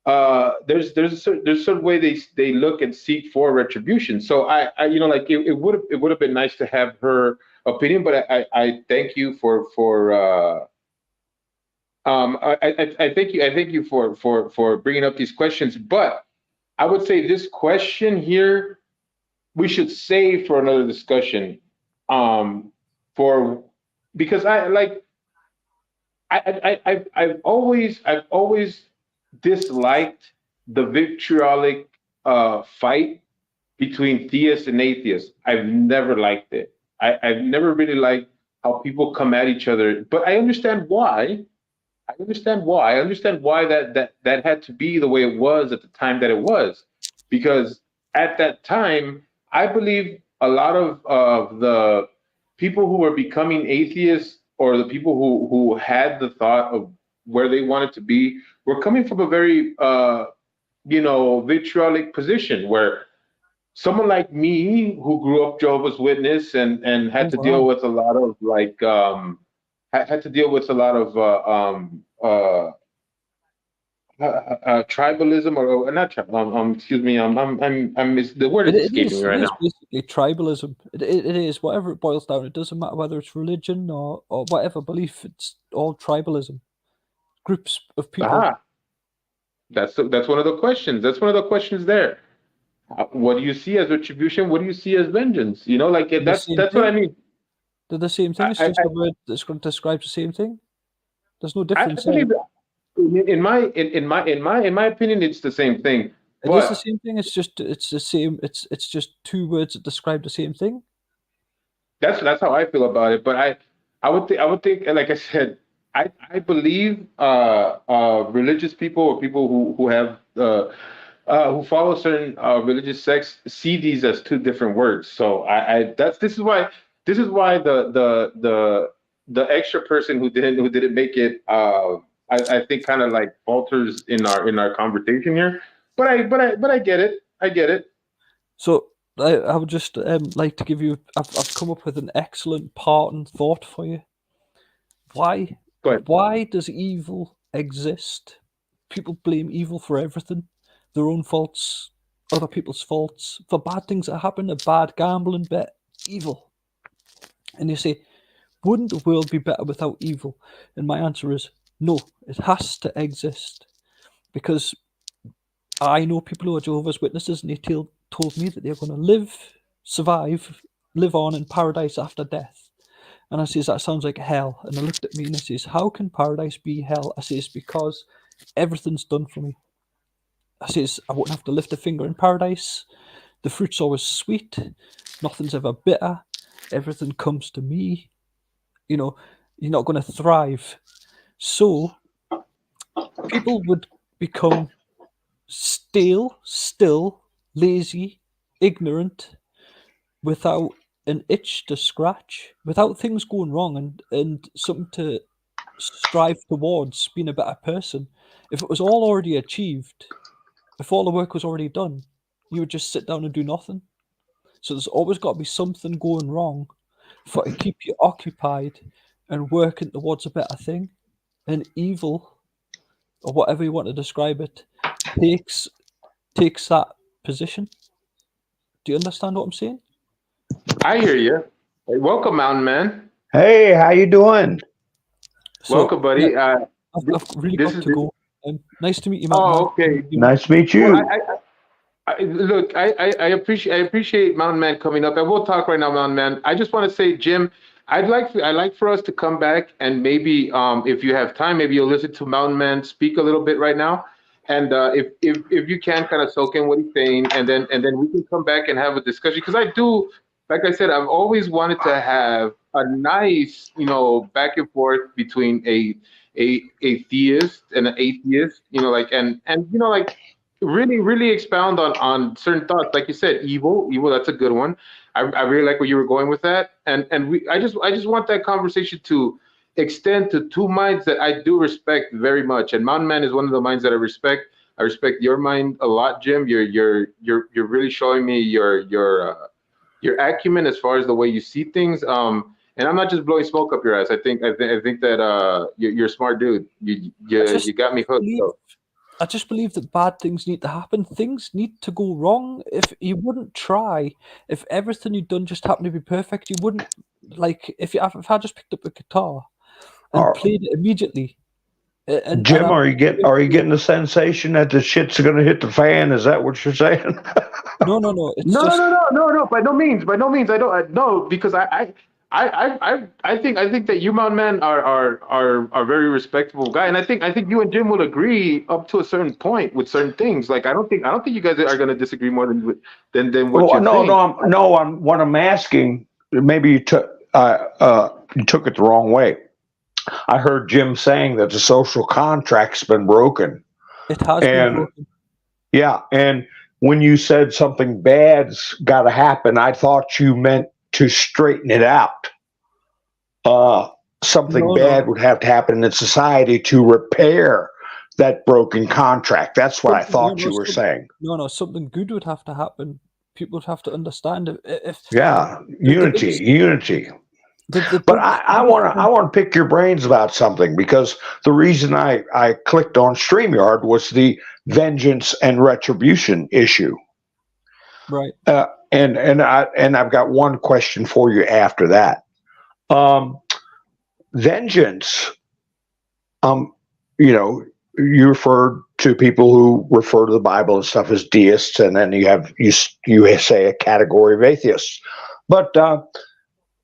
Speaker 2: there's a certain way they look and seek for retribution. So I like it would have been nice to have her opinion, but I thank you I thank you for bringing up these questions. But I would say this question here we should save for another discussion. For because I've always disliked the vitriolic fight between theists and atheists. I've never liked it. I've never really liked how people come at each other, but I understand why. I understand why that had to be the way it was at the time that it was, because at that time, I believe a lot of the people who were becoming atheists, or the people who had the thought of where they wanted to be, were coming from a very vitriolic position, where someone like me, who grew up Jehovah's Witness, and had
Speaker 3: oh
Speaker 2: to deal
Speaker 3: wow,
Speaker 2: with a lot of had to deal with a lot of tribalism, or not excuse me, the word is escaping me
Speaker 3: it
Speaker 2: right
Speaker 3: is
Speaker 2: now.
Speaker 3: basically tribalism. It is whatever it boils down. It doesn't matter whether it's religion or whatever belief. It's all tribalism. Groups of people.
Speaker 2: Ah, that's one of the questions. That's one of the questions there. What do you see as retribution? What do you see as vengeance? Like
Speaker 3: The
Speaker 2: that's
Speaker 3: same
Speaker 2: that's what I
Speaker 3: thing.
Speaker 2: mean.
Speaker 3: They're the same thing. It's
Speaker 2: I
Speaker 3: just a word that's going to describe the same thing. There's no
Speaker 2: I
Speaker 3: difference there.
Speaker 2: believe in my opinion, it's the same thing.
Speaker 3: It is the
Speaker 2: But
Speaker 3: same thing. It's the same. It's just two words that describe the same thing.
Speaker 2: that's how I feel about it. But I would think, like I said, I believe religious people or people who have who follow certain religious sects see these as two different words. So I that's this is why the extra person who didn't make it, I think kind of like falters in our conversation here. But I get it. I get it.
Speaker 3: So I would just like to give you. I've come up with an excellent parting thought for you. Why
Speaker 2: Go ahead.
Speaker 3: why does evil exist? People blame evil for everything, their own faults, other people's faults, for bad things that happen, a bad gambling bet, evil. And you say, wouldn't the world be better without evil? And my answer is no, it has to exist. Because I know people who are Jehovah's Witnesses and they told me that they're going to survive, live on in paradise after death. And I says, that sounds like hell. And they looked at me and they says, how can paradise be hell? I says, because everything's done for me. I says, I won't have to lift a finger in paradise. The fruit's always sweet. Nothing's ever bitter. Everything comes to me. You know, you're not going to thrive. So people would become stale, still, lazy, ignorant, without an itch to scratch, without things going wrong and something to strive towards being a better person. If it was all already achieved, if all the work was already done, you would just sit down and do nothing. So there's always got to be something going wrong for to keep you occupied and working towards a better thing. And evil, or whatever you want to describe it, takes that position. Do you understand what I'm saying?
Speaker 2: I hear you. Hey, welcome, Mountain Man.
Speaker 4: Hey, how you doing?
Speaker 3: So
Speaker 2: Welcome,
Speaker 3: yeah,
Speaker 2: buddy.
Speaker 3: I've really
Speaker 2: This
Speaker 3: got
Speaker 2: is
Speaker 3: to go. Nice to meet you, Mountain Man.
Speaker 2: Oh, okay.
Speaker 4: Nice to meet
Speaker 2: Well,
Speaker 4: you.
Speaker 2: look, I appreciate Mountain Man coming up, and we'll talk right now, Mountain Man. I just want to say, Jim, I'd like for us to come back and maybe, if you have time, maybe you'll listen to Mountain Man speak a little bit right now, and if you can kind of soak in what he's saying, and then we can come back and have a discussion because like I said, I've always wanted to have a nice, back and forth between a theist and an atheist, like like really expound on certain thoughts. Like you said, evil, that's a good one. I really like where you were going with that. And I just want that conversation to extend to two minds that I do respect very much. And Mountain Man is one of the minds that I respect. I respect your mind a lot, Jim. You're really showing me your acumen as far as the way you see things. And I'm not just blowing smoke up your ass. I think that you're a smart dude. You
Speaker 3: I
Speaker 2: you
Speaker 3: just
Speaker 2: you got me hooked.
Speaker 3: believe
Speaker 2: So.
Speaker 3: I just believe that bad things need to happen. Things need to go wrong. If you wouldn't try, if everything you'd done just happened to be perfect, you wouldn't like if I just picked up a guitar and
Speaker 4: Are-
Speaker 3: played it immediately. And
Speaker 4: Jim,
Speaker 3: I'm
Speaker 4: are you getting the sensation that the shit's going to hit the fan? Is that what you're saying?
Speaker 3: no, it's
Speaker 2: No, no,
Speaker 3: just
Speaker 2: no, no, no, no. By no means, by no means. I don't. No, because I think that you, Mountain Man, are very respectable guy, and I think you and Jim would agree up to a certain point with certain things. Like I don't think you guys are going to disagree more than what
Speaker 4: Well,
Speaker 2: you're
Speaker 4: no,
Speaker 2: saying.
Speaker 4: what I'm asking. Maybe you took it the wrong way. I heard Jim saying that the social contract's been broken,
Speaker 3: it has been
Speaker 4: and
Speaker 3: broken.
Speaker 4: yeah, and when you said something bad's got to happen, I thought you meant to straighten it out. uh, Something
Speaker 3: No,
Speaker 4: bad would have to happen in society to repair that broken contract. That's what I
Speaker 3: something
Speaker 4: thought you were saying.
Speaker 3: something good would have to happen. People would have to understand if
Speaker 4: Yeah,
Speaker 3: the
Speaker 4: unity,
Speaker 3: biggest
Speaker 4: unity.
Speaker 3: the
Speaker 4: But
Speaker 3: biggest
Speaker 4: I
Speaker 3: biggest
Speaker 4: want to I
Speaker 3: thing.
Speaker 4: want to pick your brains about something because the reason I clicked on StreamYard was the vengeance and retribution issue.
Speaker 3: Right.
Speaker 4: And I've got one question for you after that. Um, Vengeance. Um, you know, you refer to people who refer to the Bible and stuff as deists, and then you say a category of atheists. But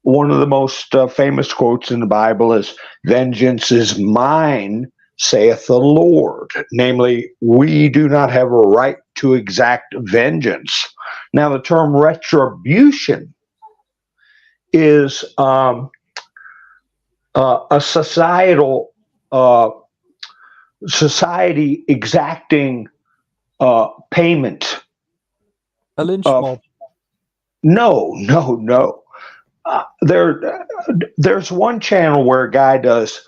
Speaker 4: one of the most famous quotes in the Bible is, "Vengeance is mine," saith the Lord. Namely, we do not have a right to exact vengeance. Now, the term retribution is a societal society exacting payment.
Speaker 3: A lynch
Speaker 4: of
Speaker 3: mob.
Speaker 4: No. There's one channel where a guy does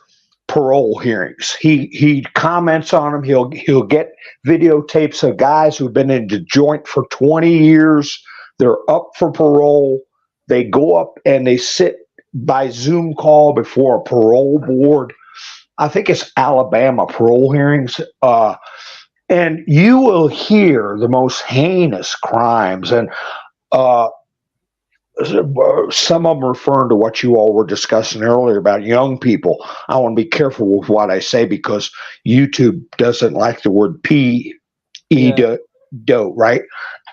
Speaker 4: parole hearings. He comments on them. He'll get videotapes of guys who've been in the joint for 20 years. They're up for parole. They go up and they sit by Zoom call before a parole board. I think it's Alabama parole hearings. And you will hear the most heinous crimes. And some of them referring to what you all were discussing earlier about young people. I want to be careful with what I say because YouTube doesn't like the word do, right?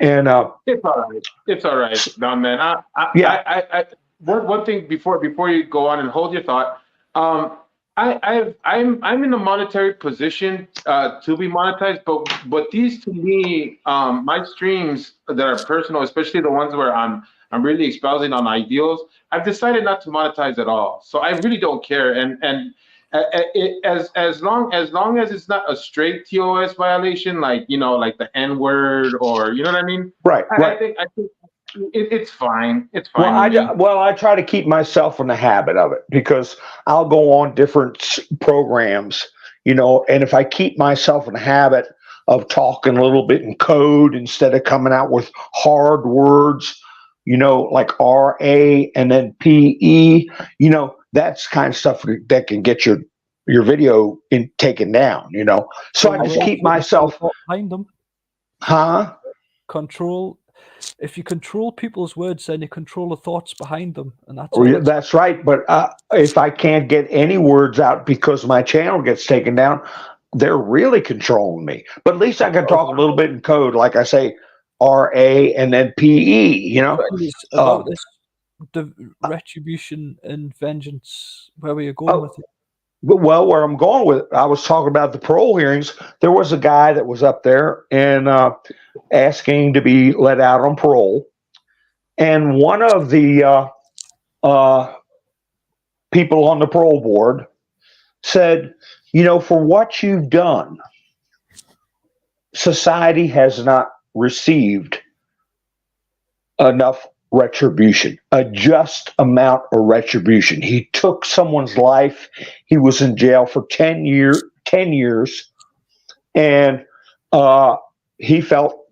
Speaker 4: And
Speaker 2: it's all right. It's all right, no, man. One thing before you go on and hold your thought. I'm in a monetary position to be monetized, but these to me, my streams that are personal, especially the ones where I'm really espousing on ideals, I've decided not to monetize at all. So I really don't care. And as long as it's not a straight TOS violation, like like the N-word or you know what I mean?
Speaker 4: Right.
Speaker 2: I think it's fine. It's fine.
Speaker 4: I try to keep myself in the habit of it because I'll go on different programs, and if I keep myself in the habit of talking a little bit in code instead of coming out with hard words, like RA and then PE, that's kind of stuff that can get your video taken down, So I just keep myself
Speaker 3: behind them. Control. If you control people's words, then you control the thoughts behind them, and
Speaker 4: that's right. But if I can't get any words out because my channel gets taken down, they're really controlling me. But at least I can talk a little bit in code, like I say, RA and then PE.
Speaker 3: About this, the retribution and vengeance. Where were you going with it?
Speaker 4: Well, where I'm going with it, I was talking about the parole hearings. There was a guy that was up there and asking to be let out on parole. And one of the people on the parole board said, for what you've done, society has not received enough retribution, a just amount of retribution. He took someone's life. He was in jail for 10 years, and he felt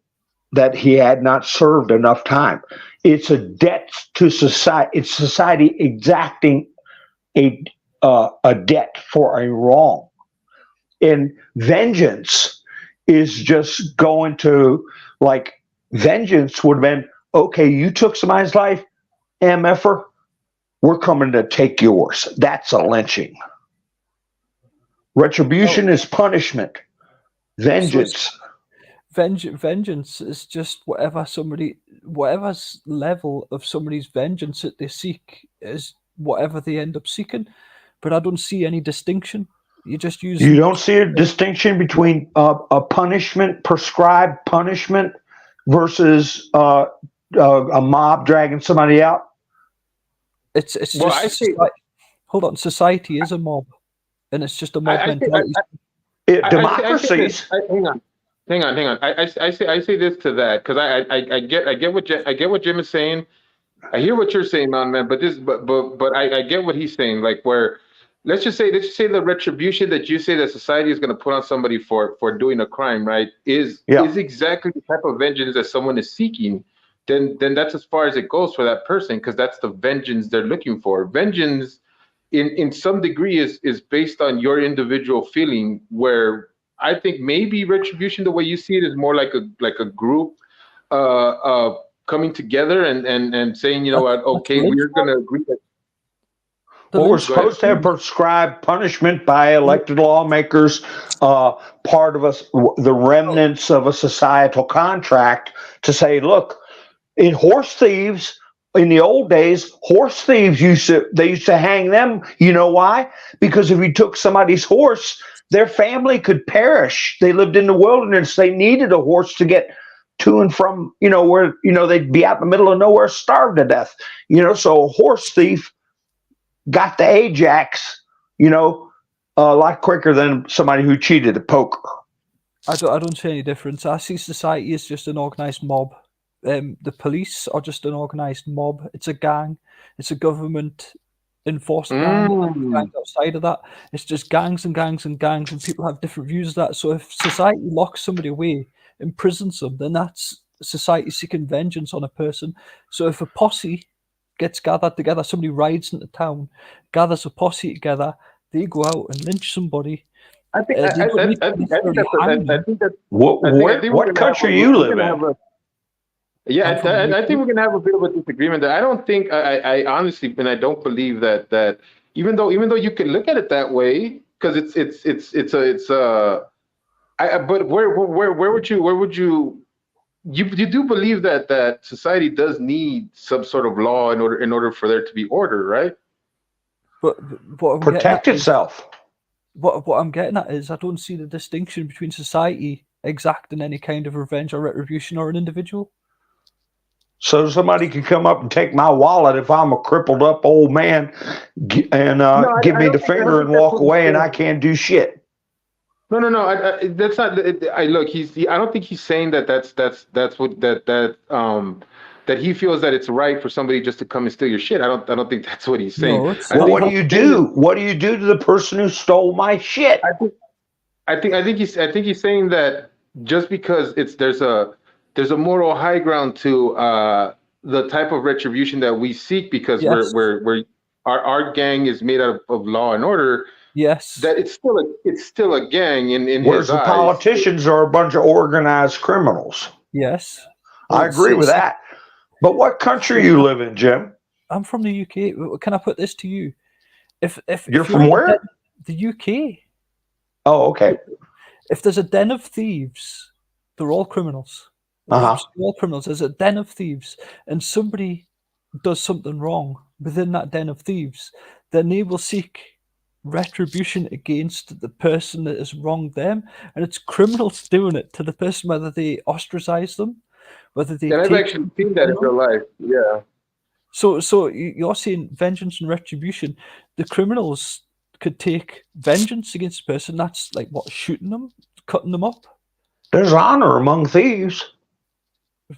Speaker 4: that he had not served enough time. It's a debt to society. It's society exacting a debt for a wrong. And vengeance is just going to, vengeance would have been, okay, you took somebody's life, MFer, we're coming to take yours. That's a lynching. Retribution is punishment. Vengeance.
Speaker 3: Vengeance is just whatever's level of somebody's vengeance that they seek is whatever they end up seeking. But I don't see any distinction. You don't
Speaker 4: see a distinction between a punishment, prescribed punishment, versus a mob dragging somebody out.
Speaker 3: It's just hold on. Society is a mob, and it's just a mob mentality.
Speaker 4: Democracies.
Speaker 2: Hang on. I say this to that because I get what Jim is saying. I hear what you're saying, man. But I get what he's saying. Like where, let's just say the retribution that you say that society is going to put on somebody for doing a crime, right? Is exactly the type of vengeance that someone is seeking. Then that's as far as it goes for that person because that's the vengeance they're looking for. Vengeance, in some degree, is based on your individual feeling. Where I think maybe retribution, the way you see it, is more like a group coming together and saying, you know what, okay, we're going to agree that.
Speaker 4: Well, we're supposed to have prescribed punishment by elected lawmakers, part of the remnants of a societal contract to say, look, in horse thieves, in the old days, horse thieves used to hang them. You know why? Because if you took somebody's horse, their family could perish. They lived in the wilderness. They needed a horse to get to and from, where, they'd be out in the middle of nowhere, starved to death. So a horse thief got the Ajax, a lot quicker than somebody who cheated at poker.
Speaker 3: I don't see any difference. I see society as just an organized mob. The police are just an organized mob. It's a gang. It's a government enforced gang. Gangs outside of that, it's just gangs and gangs and gangs, and people have different views of that. So if society locks somebody away, imprisons them, then that's society seeking vengeance on a person. So if a posse gets gathered together, somebody rides into town, gathers a posse together, they go out and lynch somebody.
Speaker 2: I think that's
Speaker 4: what country you live in.
Speaker 2: I think we're gonna have a bit of a disagreement there. I don't think I honestly, and I don't believe that even though you can look at it that way, because but where would you do believe that society does need some sort of law in order for there to be order, right?
Speaker 3: But
Speaker 4: protect itself.
Speaker 3: What I'm getting at is I don't see the distinction between society exacting any kind of revenge or retribution or an individual.
Speaker 4: So somebody could come up and take my wallet if I'm a crippled up old man and give me the finger and walk away, and I can't do shit.
Speaker 2: No. That's not. Look. I don't think he's saying that he feels that it's right for somebody just to come and steal your shit. I don't think that's what he's saying.
Speaker 4: No, what do you do? What do you do to the person who stole my shit?
Speaker 2: I think he's saying that just because there's a moral high ground to the type of retribution that we seek, because we're our gang is made out of law and order.
Speaker 3: Yes,
Speaker 2: that it's still a gang in
Speaker 4: whereas
Speaker 2: his
Speaker 4: the
Speaker 2: eyes.
Speaker 4: Politicians are a bunch of organized criminals.
Speaker 3: Yes,
Speaker 4: I agree with that. But what country you live in, Jim?
Speaker 3: I'm from the UK. Can I put this to you? If
Speaker 4: you're from where?
Speaker 3: The UK.
Speaker 4: Oh, okay.
Speaker 3: If there's a den of thieves, they're all criminals. All criminals. There's a den of thieves, and somebody does something wrong within that den of thieves, then they will seek retribution against the person that has wronged them, and it's criminals doing it to the person, whether they ostracize them, whether they.
Speaker 2: And I've actually seen that in real life. Yeah.
Speaker 3: So you're saying vengeance and retribution. The criminals could take vengeance against the person. That's like what, shooting them, cutting them up.
Speaker 4: There's honor among thieves.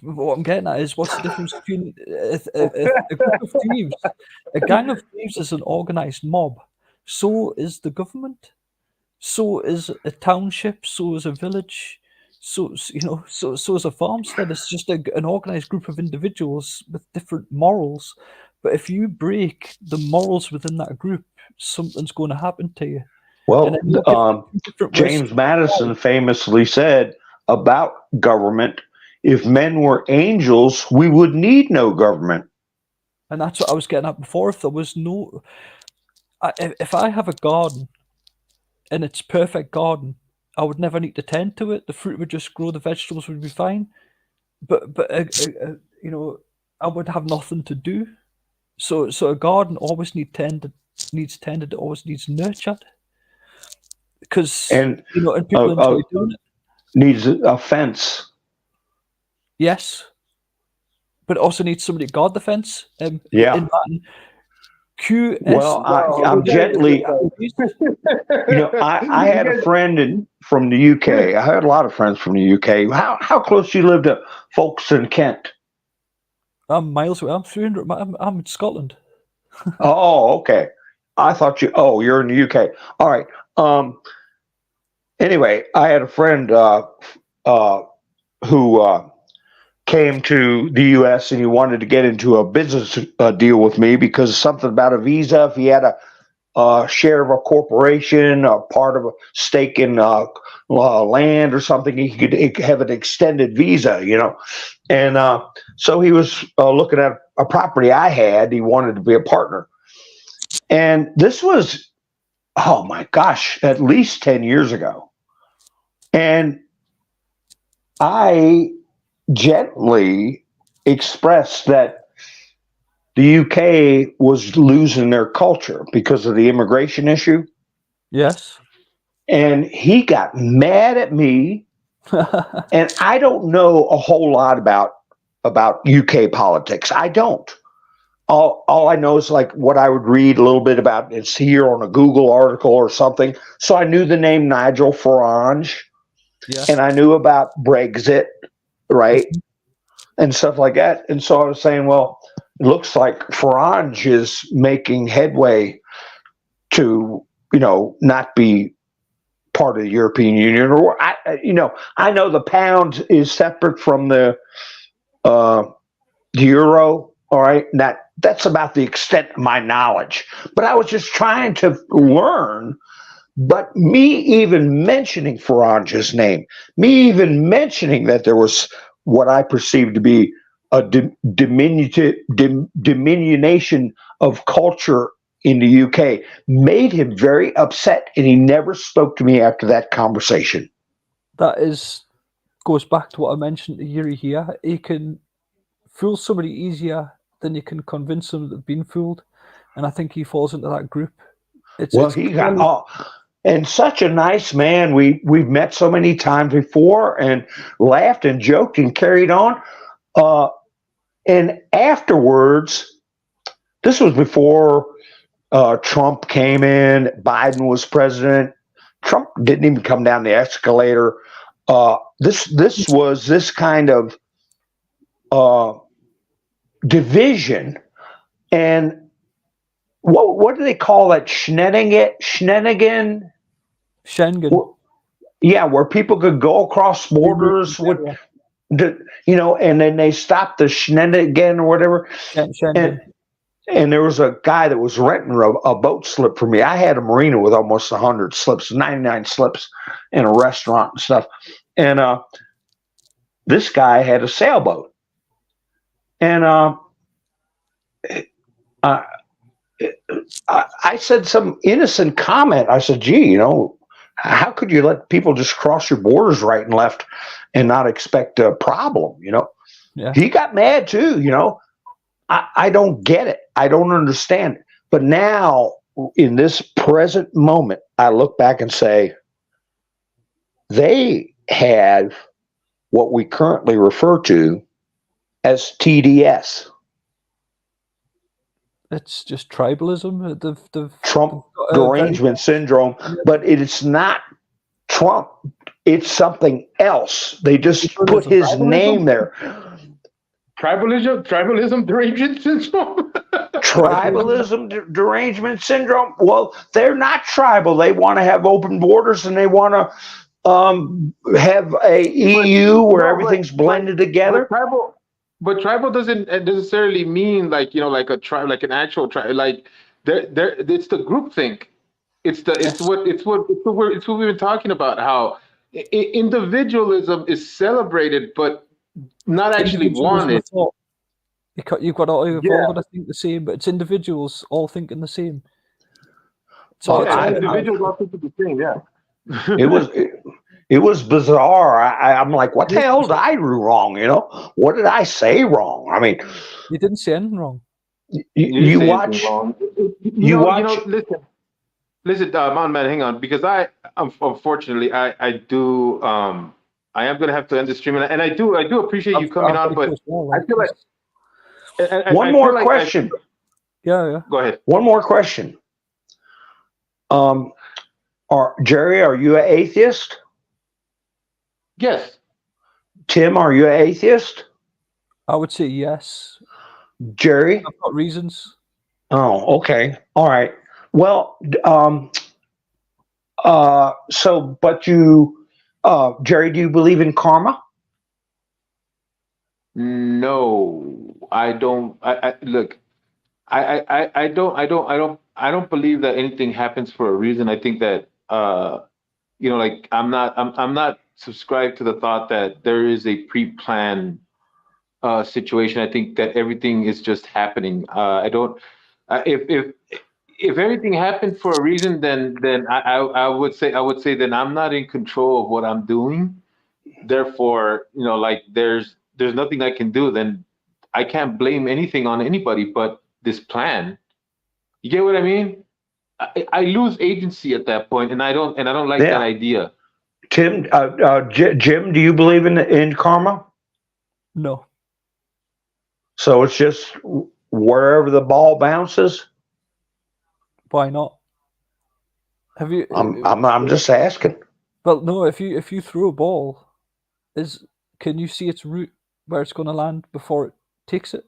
Speaker 3: What I'm getting at is, what's the difference between a group of thieves? A gang of thieves is an organized mob. So is the government. So is a township. So is a village. So is a farmstead. It's just an organized group of individuals with different morals. But if you break the morals within that group, something's going to happen to you.
Speaker 4: Well, James Madison famously said about government, if men were angels, we would need no government.
Speaker 3: And that's what I was getting at before. If there was no... If I have a garden and it's perfect garden, I would never need to tend to it. The fruit would just grow, the vegetables would be fine. But I would have nothing to do. So a garden always needs tended, it always needs nurtured. Because and people enjoy doing it.
Speaker 4: Needs a fence.
Speaker 3: Yes. But it also needs somebody to guard the fence.
Speaker 4: Yeah.
Speaker 3: In Latin,
Speaker 4: well, I'm gently, I had a friend from the UK. I had a lot of friends from the UK. How close do you live to Folkestone, Kent?
Speaker 3: I'm miles away. I'm 300. I'm in Scotland.
Speaker 4: Oh, okay. I thought you're in the UK. All right. Anyway, I had a friend who came to the U.S. and he wanted to get into a business deal with me because something about a visa. If he had a share of a corporation, a part of a stake in land or something, he could have an extended visa, And so he was looking at a property I had. He wanted to be a partner. And this was, oh my gosh, at least 10 years ago. And I gently expressed that the UK was losing their culture because of the immigration issue.
Speaker 3: Yes.
Speaker 4: and he got mad at me. And I don't know a whole lot about UK politics. I don't. All I know is like what I would read a little bit about. It's here on a Google article or something. So I knew the name Nigel Farage,
Speaker 3: Yeah.
Speaker 4: and I knew about Brexit, right, and stuff like that. And so I was saying, well, it looks like Farage is making headway to, not be part of the European Union, or I know the pound is separate from the euro. All right, that's about the extent of my knowledge. But I was just trying to learn. But me even mentioning Farage's name, me even mentioning that there was what I perceived to be a diminution of culture in the UK made him very upset, and he never spoke to me after that conversation.
Speaker 3: That goes back to what I mentioned to Yuri here. He can fool somebody easier than you can convince them that they've been fooled, and I think he falls into that group.
Speaker 4: He got and such a nice man. We've met so many times before and laughed and joked and carried on. And afterwards, this was before Trump came in, Biden was president. Trump didn't even come down the escalator. This was this kind of division, and what do they call that? Schengen. Yeah, where people could go across borders with, and then they stopped the Schengen or whatever. And there was a guy that was renting a boat slip for me. I had a marina with almost 100 slips, 99 slips in a restaurant and stuff. And this guy had a sailboat. And I said some innocent comment. I said, gee, how could you let people just cross your borders right and left and not expect a problem, Yeah. He got mad too, I don't get it. I don't understand it. But now, in this present moment, I look back and say, they have what we currently refer to as TDS.
Speaker 3: It's just tribalism.
Speaker 4: Trump derangement syndrome, but it's not Trump. It's something else. They just put his name there.
Speaker 2: Tribalism derangement syndrome.
Speaker 4: Tribalism derangement syndrome. Well, they're not tribal. They want to have open borders, and they want to have a EU where everything's blended together.
Speaker 2: But tribal doesn't necessarily mean like a tribe, like an actual tribe. Like it's the groupthink. It's what we've been talking about. How individualism is celebrated, but not actually wanted.
Speaker 3: You've got all got to think the same, but it's individuals all thinking the same. So
Speaker 2: individuals all thinking the same. Yeah.
Speaker 4: It was bizarre. I'm like, what the hell did I do wrong? What did I say wrong? I mean,
Speaker 3: you didn't say anything wrong.
Speaker 4: You watch.
Speaker 2: Listen, man, hang on, because unfortunately, I do. I am gonna have to end the stream, and I do appreciate you coming on, but I feel like
Speaker 4: one more question.
Speaker 3: Yeah.
Speaker 2: Go ahead.
Speaker 4: One more question. Jerry, are you an atheist?
Speaker 2: Yes.
Speaker 4: Tim, are you an atheist?
Speaker 3: I would say yes.
Speaker 4: Jerry?
Speaker 3: I've got reasons.
Speaker 4: Oh, okay. All right. Well, but you, Jerry, do you believe in karma?
Speaker 2: No, I don't. Look, I don't believe that anything happens for a reason. I think that, like I'm not subscribed to the thought that there is a pre-planned situation. I think that everything is just happening. I don't. If everything happened for a reason, then I would say then I'm not in control of what I'm doing. Therefore, like there's nothing I can do. Then I can't blame anything on anybody but this plan. You get what I mean? I lose agency at that point, and I don't like that
Speaker 4: Yeah.
Speaker 2: idea.
Speaker 4: Jim, do you believe in karma?
Speaker 3: No.
Speaker 4: So it's just wherever the ball bounces.
Speaker 3: Why not? Have you?
Speaker 4: I'm just asking.
Speaker 3: Well, no. If you throw a ball, can you see its route where it's going to land before it takes it?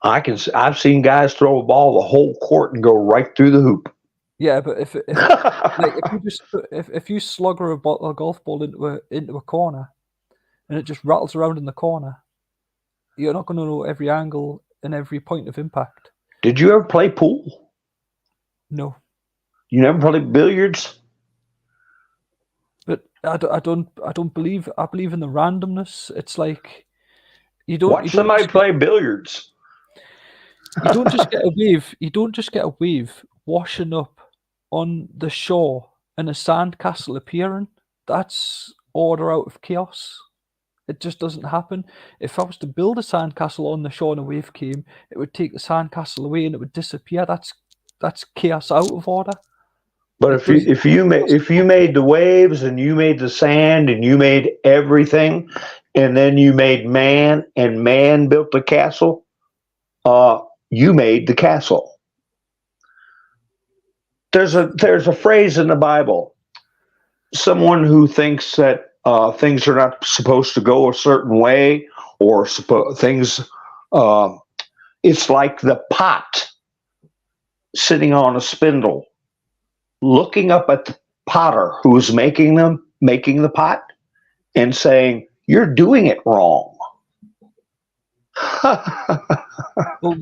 Speaker 4: I've seen guys throw a ball the whole court and go right through the hoop.
Speaker 3: Yeah, but if like if you slugger a golf ball into a corner and it just rattles around in the corner, you're not going to know every angle and every point of impact.
Speaker 4: Did you ever play pool?
Speaker 3: No,
Speaker 4: You never played billiards?
Speaker 3: but I don't believe. I believe in the randomness. It's like you
Speaker 4: Watch somebody play billiards.
Speaker 3: you don't just get a wave. You don't just get a wave washing up on the shore and a sandcastle appearing. That's order out of chaos. It just doesn't happen. If I was to build a sandcastle on the shore and a wave came, it would take the sandcastle away and it would disappear. That's chaos out of order.
Speaker 4: But if you made the waves and you made the sand and you made everything, and then you made man and man built the castle, you made the castle. There's a phrase in the Bible. Someone who thinks that things are not supposed to go a certain way, or things, it's like the pot sitting on a spindle, looking up at the potter who's making the pot, and saying, "You're doing it wrong."
Speaker 3: Well,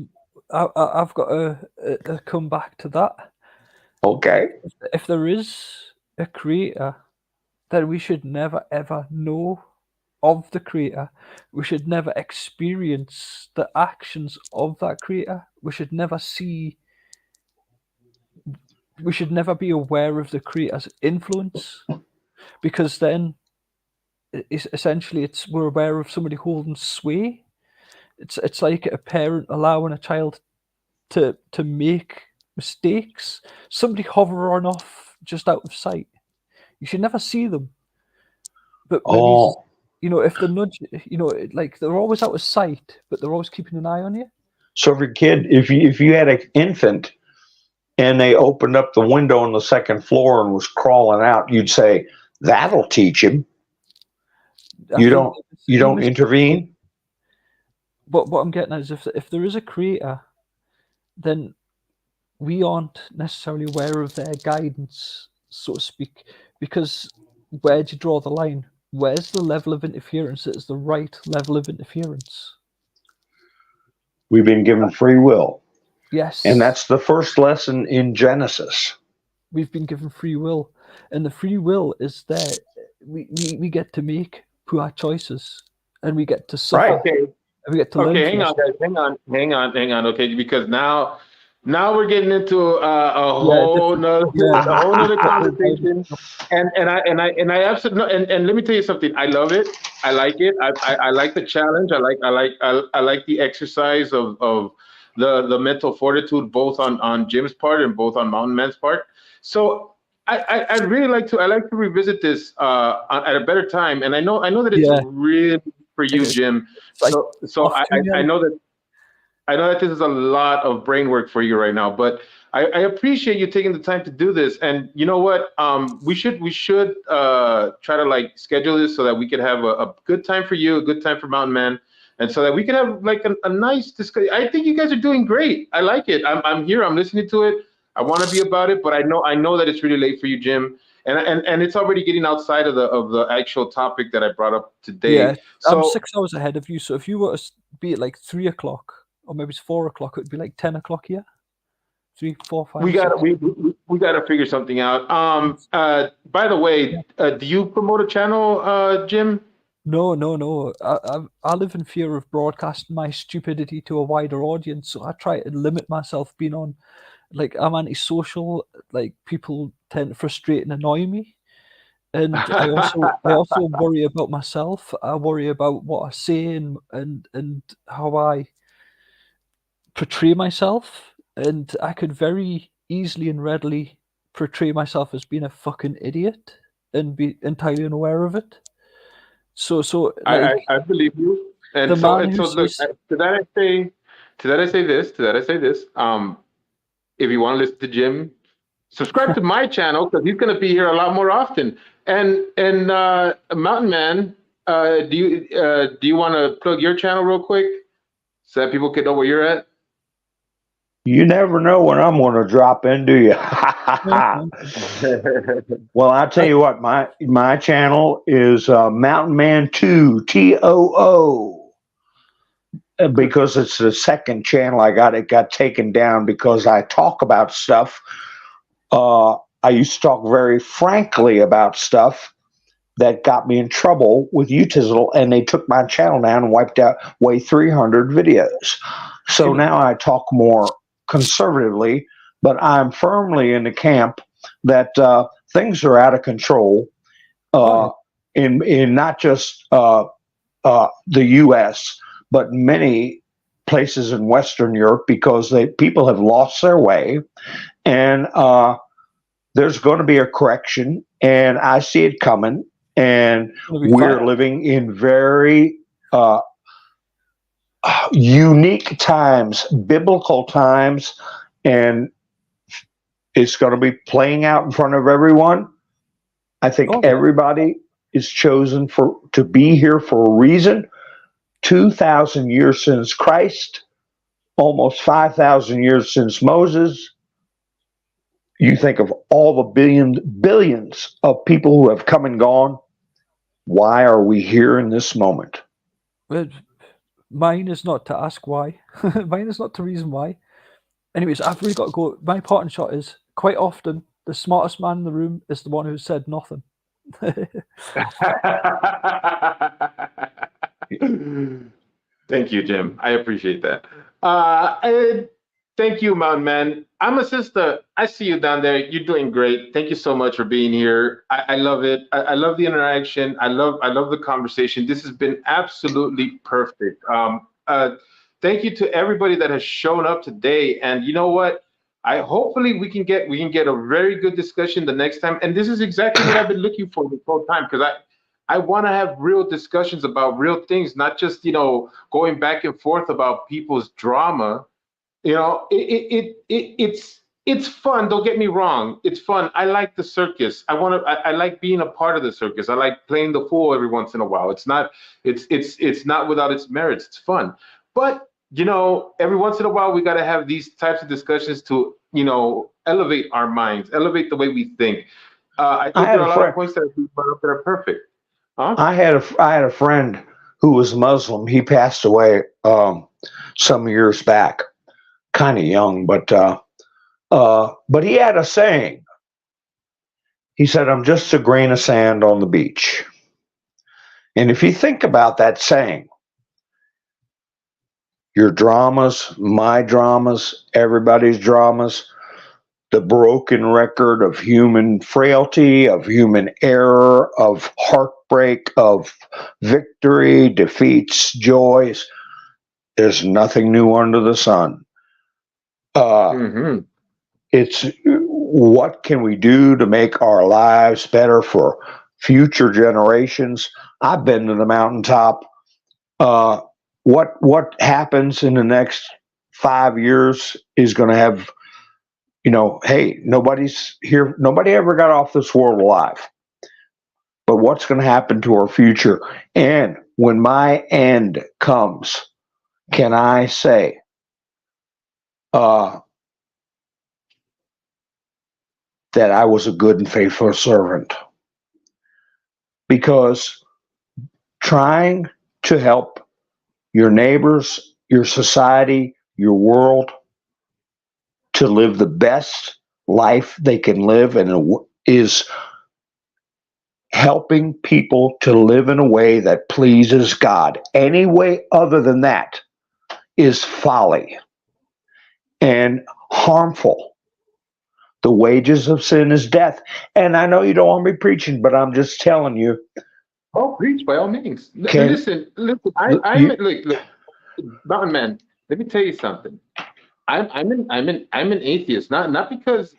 Speaker 3: I've got to come back to that.
Speaker 4: Okay.
Speaker 3: If there is a creator, then we should never ever know of the creator. We should never experience the actions of that creator. We should never see. We should never be aware of the creator's influence, because then essentially we're aware of somebody holding sway. It's like a parent allowing a child to make mistakes. Somebody hovering off just out of sight. You should never see them. But maybe if the nudge, like they're always out of sight, but they're always keeping an eye on you.
Speaker 4: So if your kid, if you had an infant and they opened up the window on the second floor and was crawling out, you'd say, "That'll teach him." You don't intervene.
Speaker 3: But what I'm getting at is if there is a creator, then we aren't necessarily aware of their guidance, so to speak, because where do you draw the line? Where's the level of interference that is the right level of interference?
Speaker 4: We've been given free will.
Speaker 3: Yes.
Speaker 4: And that's the first lesson in Genesis.
Speaker 3: We've been given free will. And the free will is there. We get to make poor choices. And we get to suffer.
Speaker 2: Right. Okay.
Speaker 3: And we get to learn.
Speaker 2: Okay, hang on, guys. Hang on. Okay, because now we're getting into a whole nother conversation. And I absolutely and let me tell you something. I love it. I like it. I like the challenge. I like the exercise of the mental fortitude, both on Jim's part and both on Mountain Man's part. So I really like to revisit this at a better time. And I know that it's really for you, Jim. So I know that this is a lot of brain work for you right now, but I appreciate you taking the time to do this. And you know what? We should try to like schedule this so that we could have a good time for you, a good time for Mountain Man, and so that we could have like a nice discussion. I think you guys are doing great. I like it. I'm here. I'm listening to it. I want to be about it, but I know that it's really late for you, Jim. And it's already getting outside of the actual topic that I brought up today.
Speaker 3: Yeah,
Speaker 2: so,
Speaker 3: I'm 6 hours ahead of you. So if you were to be at like 3 o'clock, or maybe it's 4 o'clock, it would be like 10 o'clock here. 3, 4, 5.
Speaker 2: We got to figure something out. By the way, do you promote a channel, Jim?
Speaker 3: No. I live in fear of broadcasting my stupidity to a wider audience, so I try to limit myself being on. Like, I'm antisocial. Like, people tend to frustrate and annoy me, and I also worry about myself. I worry about what I say and how I portray myself, and I could very easily and readily portray myself as being a fucking idiot and be entirely unaware of it. So like
Speaker 2: I believe you.
Speaker 3: the man who
Speaker 2: Look,
Speaker 3: says,
Speaker 2: to that I say this. If you want to listen to Jim, subscribe to my channel because he's going to be here a lot more often. And Mountain Man, do you want to plug your channel real quick so that people can know where you're at?
Speaker 4: You never know when I'm going to drop in, do you? Well, I'll tell you what, my channel is Mountain Man 2, TOO, because it's the second channel I got. It got taken down because I talk about stuff. I used to talk very frankly about stuff that got me in trouble with UTISL, and they took my channel down and wiped out way 300 videos. So now I talk more conservatively, but I'm firmly in the camp that things are out of control in not just the U.S., but many places in Western Europe, because people have lost their way, and there's going to be a correction, and I see it coming. And we're living in very unique times, biblical times, and it's going to be playing out in front of everyone. I think everybody is chosen to be here for a reason. 2,000 years since Christ, almost 5,000 years since Moses. You think of all the billions of people who have come and gone. Why are we here in this moment?
Speaker 3: Well, mine is not to ask why. Mine is not to reason why. Anyways, I've really got to go. My parting shot is, quite often the smartest man in the room is the one who said nothing.
Speaker 2: Thank you, Jim. I appreciate that. And thank you, Mountain Man. I'm a sister. I see you down there. You're doing great. Thank you so much for being here. I love it. I love the interaction. I love the conversation. This has been absolutely perfect. Thank you to everybody that has shown up today. And you know what? Hopefully we can get a very good discussion the next time. And this is exactly what I've been looking for this whole time, because I want to have real discussions about real things, not just, going back and forth about people's drama. It's fun. Don't get me wrong. It's fun. I like the circus. I like being a part of the circus. I like playing the fool every once in a while. It's not without its merits. It's fun. But, every once in a while, we got to have these types of discussions to, elevate our minds, elevate the way we think. I think there are a lot of points that you brought up that are perfect. Huh?
Speaker 4: I had a friend who was Muslim. He passed away some years back, kind of young, but he had a saying. He said, "I'm just a grain of sand on the beach." And if you think about that saying, your dramas, my dramas, everybody's dramas, the broken record of human frailty, of human error, of heartbreak, of victory, defeats, joys, there's nothing new under the sun. It's what can we do to make our lives better for future generations? I've been to the mountaintop. What happens in the next 5 years is going to have, hey, nobody's here. Nobody ever got off this world alive. But what's going to happen to our future? And when my end comes, can I say, that I was a good and faithful servant? Because trying to help your neighbors, your society, your world to live the best life they can live, and is helping people to live in a way that pleases God. Any way other than that is folly and harmful. The wages of sin is death. And I know you don't want me preaching, but I'm just telling you.
Speaker 2: Oh, preach by all means. Listen. Look, Mountain Man, let me tell you something. I'm an atheist, not because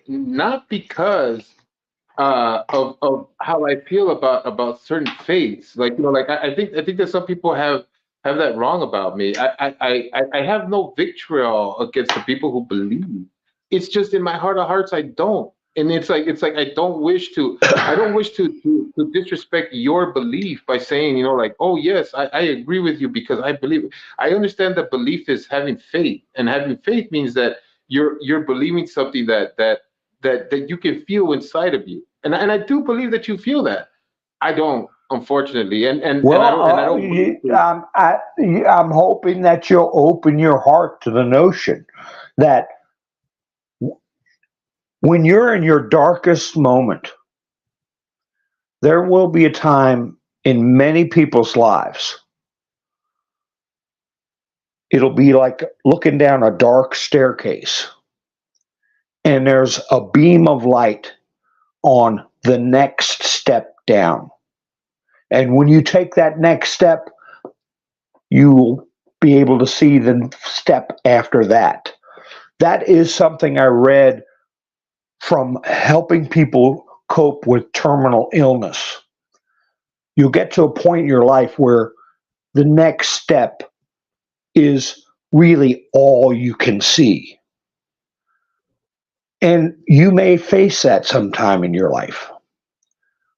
Speaker 2: of how I feel about certain faiths. Like, like I think that some people have that wrong about me. I have no vitriol against the people who believe. It's just in my heart of hearts I don't. And it's like I don't wish to disrespect your belief by saying, like, oh yes, I agree with you because I believe. I understand that belief is having faith, and having faith means that you're believing something that you can feel inside of you, and I do believe that you feel that. I don't, unfortunately, and
Speaker 4: Well,
Speaker 2: I don't believe it.
Speaker 4: I'm hoping that you'll open your heart to the notion that when you're in your darkest moment, there will be a time in many people's lives. It'll be like looking down a dark staircase, and there's a beam of light on the next step down. And when you take that next step, you'll be able to see the step after that. That is something I read from helping people cope with terminal illness. You'll get to a point in your life where the next step is really all you can see. And you may face that sometime in your life.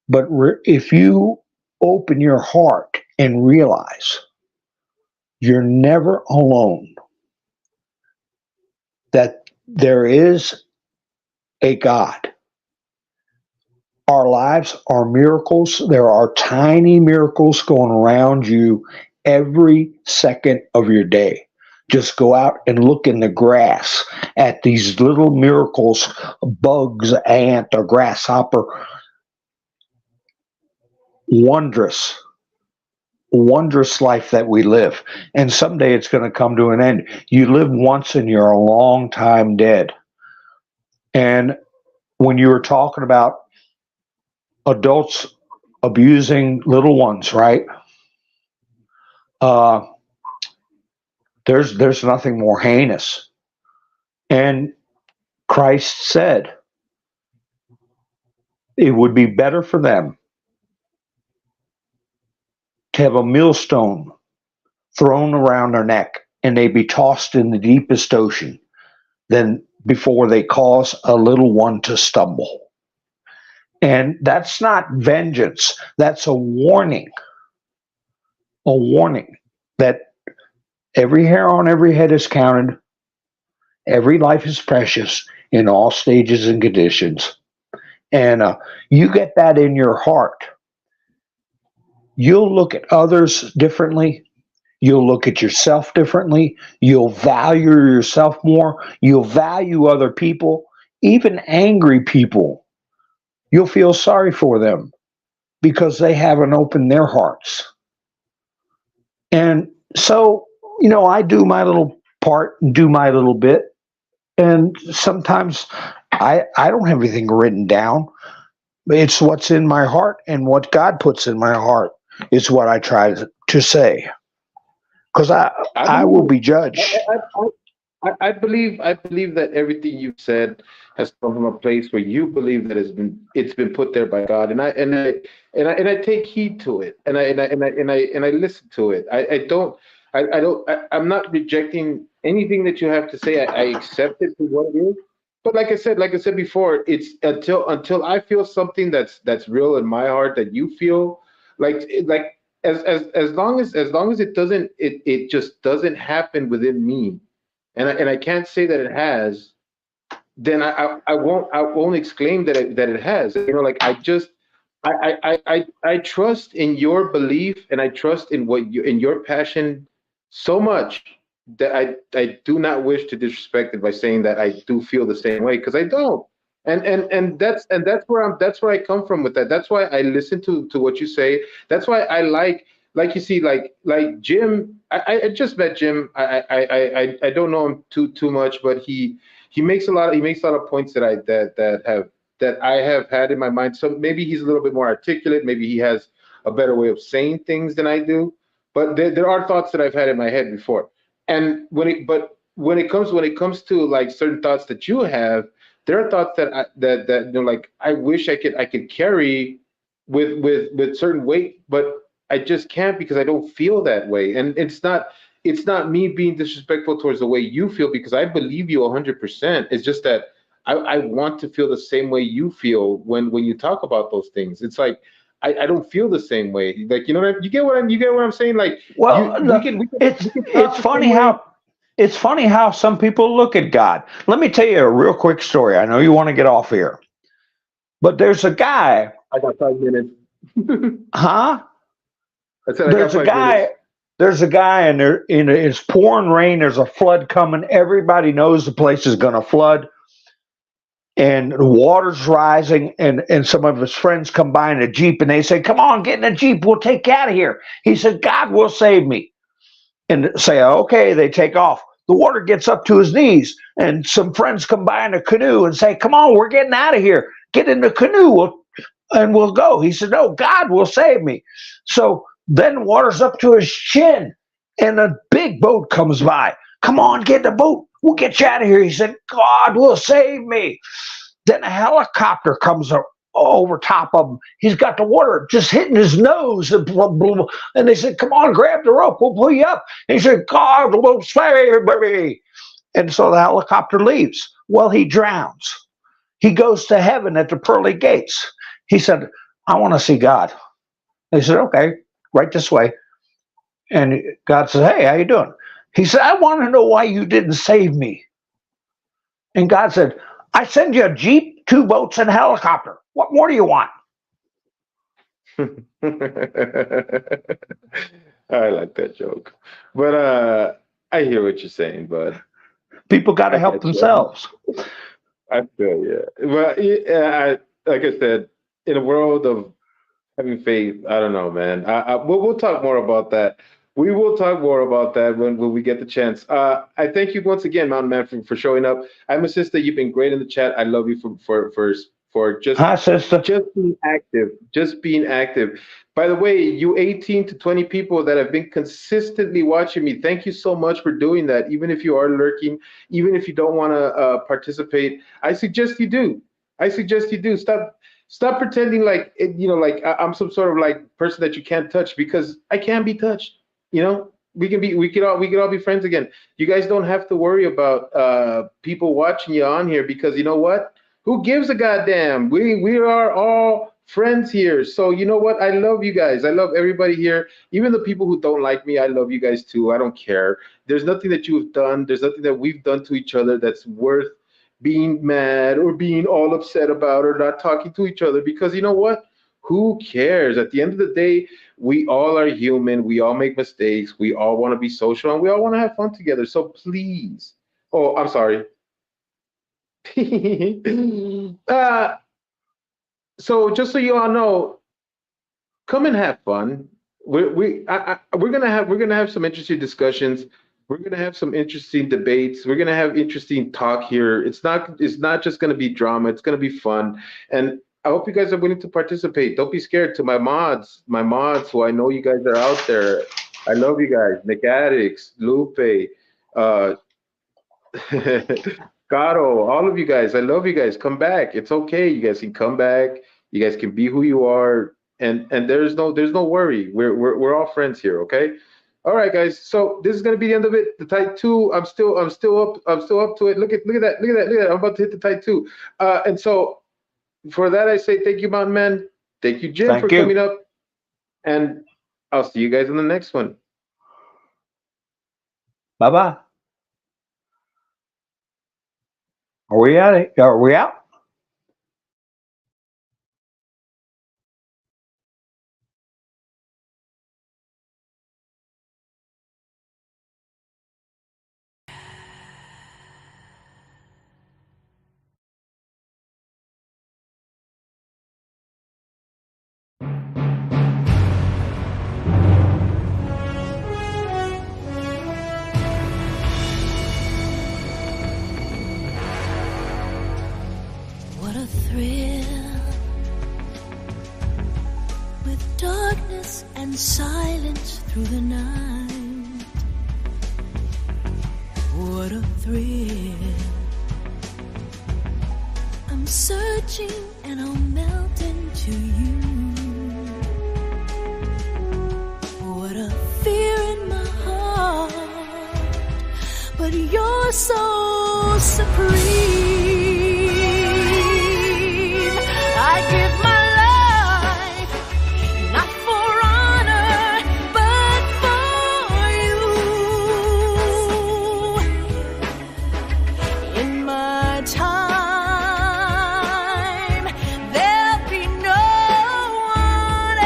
Speaker 4: But if you open your heart and realize you're never alone, that there is a God. Our lives are miracles. There are tiny miracles going around you every second of your day. Just go out and look in the grass at these little miracles, bugs, ant, or grasshopper. Wondrous, wondrous life that we live. And someday it's going to come to an end. You live once and you're a long time dead. And when you were talking about adults abusing little ones, right? Uh, there's nothing more heinous. And Christ said it would be better for them to have a millstone thrown around their neck and they be tossed in the deepest ocean than before they cause a little one to stumble. And that's not vengeance. That's a warning that every hair on every head is counted. Every life is precious in all stages and conditions. And you get that in your heart. You'll look at others differently. You'll look at yourself differently. You'll value yourself more. You'll value other people, even angry people. You'll feel sorry for them because they haven't opened their hearts. And so, I do my little part and do my little bit. And sometimes I don't have anything written down. It's what's in my heart, and what God puts in my heart is what I try to say. Because
Speaker 2: I
Speaker 4: I will
Speaker 2: believe
Speaker 4: be judged.
Speaker 2: I believe that everything you've said has come from a place where you believe that it's been put there by God, and I take heed to it, and I listen to it. I'm not rejecting anything that you have to say. I accept it for what it is. But like I said before, it's until I feel something that's real in my heart that you feel like as long as it just doesn't happen within me, and I can't say that it has, then I won't exclaim that it has. Like I trust in your belief, and I trust in in your passion so much that I do not wish to disrespect it by saying that I do feel the same way, because I don't. And that's where I come from with that. That's why I listen to what you say. That's why I like you see, like Jim. I just met Jim. I don't know him too much, but he makes a lot of points that I have had in my mind. So maybe he's a little bit more articulate. Maybe he has a better way of saying things than I do. But there are thoughts that I've had in my head before. And but when it comes to like certain thoughts that you have, there are thoughts that like I wish I could carry with certain weight, but I just can't because I don't feel that way. And it's not me being disrespectful towards the way you feel, because I believe you 100%. It's just that I want to feel the same way you feel when you talk about those things. It's like I don't feel the same way. Like, you get what I'm saying? Like,
Speaker 4: Well, it's
Speaker 2: we can talk
Speaker 4: it's
Speaker 2: the same
Speaker 4: funny
Speaker 2: way.
Speaker 4: how it's funny how some people look at God. Let me tell you a real quick story. I know you want to get off here, but there's a guy,
Speaker 2: I got 5 minutes.
Speaker 4: huh?
Speaker 2: I said I got
Speaker 4: There's a
Speaker 2: 5 minutes.
Speaker 4: guy. There's a guy, and it's pouring rain. There's a flood coming. Everybody knows the place is going to flood, and the water's rising. And some of his friends come by in a jeep, and they say, "Come on, get in a jeep. We'll take you out of here." He said, "God will save me." And say, "Okay." They take off. The water gets up to his knees, and some friends come by in a canoe and say, "Come on, we're getting out of here. Get in the canoe, and we'll go." He said, "No, God will save me." So then water's up to his chin, and a big boat comes by. "Come on, get in the boat. We'll get you out of here." He said, "God will save me." Then a helicopter comes over top of him. He's got the water just hitting his nose. And they said, "Come on, grab the rope. We'll pull you up." And he said, "God will save me." And so the helicopter leaves. Well, he drowns. He goes to heaven at the pearly gates. He said, "I want to see God." They said, "Okay, right this way." And God said, "Hey, how you doing?" He said, "I want to know why you didn't save me." And God said, "I send you a jeep, 2 boats, and a helicopter. What more do you want?"
Speaker 2: I like that joke, but I hear what you're saying, bud.
Speaker 4: People got to
Speaker 2: I
Speaker 4: help
Speaker 2: get you.
Speaker 4: themselves.
Speaker 2: I feel you. Well, yeah, like I said, in a world of having faith, I don't know, man. We'll talk more about that. We will talk more about that when we get the chance. I thank you once again, Mountain Man, for showing up. I must say, you've been great in the chat. I love you for
Speaker 4: Hi, sister.
Speaker 2: just being active, just being active. By the way, you 18 to 20 people that have been consistently watching me, thank you so much for doing that. Even if you are lurking, even if you don't want to participate, I suggest you do. I suggest you do. Stop pretending like like I'm some sort of like person that you can't touch, because I can be touched. We could all be friends again. You guys don't have to worry about people watching you on here, because you know what? Who gives a goddamn? We are all friends here. So you know what? I love you guys. I love everybody here. Even the people who don't like me, I love you guys too. I don't care. There's nothing that you've done. There's nothing that we've done to each other that's worth being mad or being all upset about or not talking to each other, because you know what? Who cares? At the end of the day, we all are human. We all make mistakes. We all want to be social, and we all want to have fun together. So please. Oh, I'm sorry. uh, so just so you all know, come and have fun. We're gonna have some interesting discussions. We're gonna have some interesting debates. We're gonna have interesting talk here. It's not just gonna be drama. It's gonna be fun, and I hope you guys are willing to participate. Don't be scared. To my mods who I know you guys are out there. I love you guys. Nick Addicts, Lupe, uh, Caro, all of you guys. I love you guys. Come back. It's okay. You guys can come back. You guys can be who you are, and there's no worry. We're all friends here. Okay. All right, guys. So this is gonna be the end of it. The tight two. I'm still up to it. Look at that. I'm about to hit the tight two. And so for that, I say thank you, Mountain Man. Thank you, Jim, for
Speaker 4: Thank you.
Speaker 2: coming up, and I'll see you guys in the next one.
Speaker 4: Bye-bye. Are we out? Are we out?
Speaker 1: What a thrill, with darkness and silence through the night. What a thrill. I'm searching and I'll melt into you. What a fear in my heart, but you're so supreme. I give my life, not for honor, but for you. In my time, there'll be no one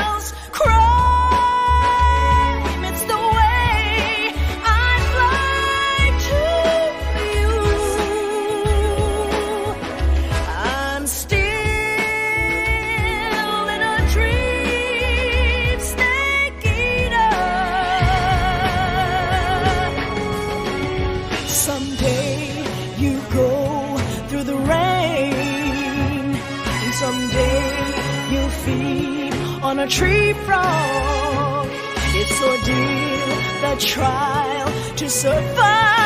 Speaker 1: else. Crime, it's the way I fly to you. I'm still in a dream, snake eater. Someday you go through the rain, and someday you'll feed on a tree frog. It's ordeal, the trial to survive.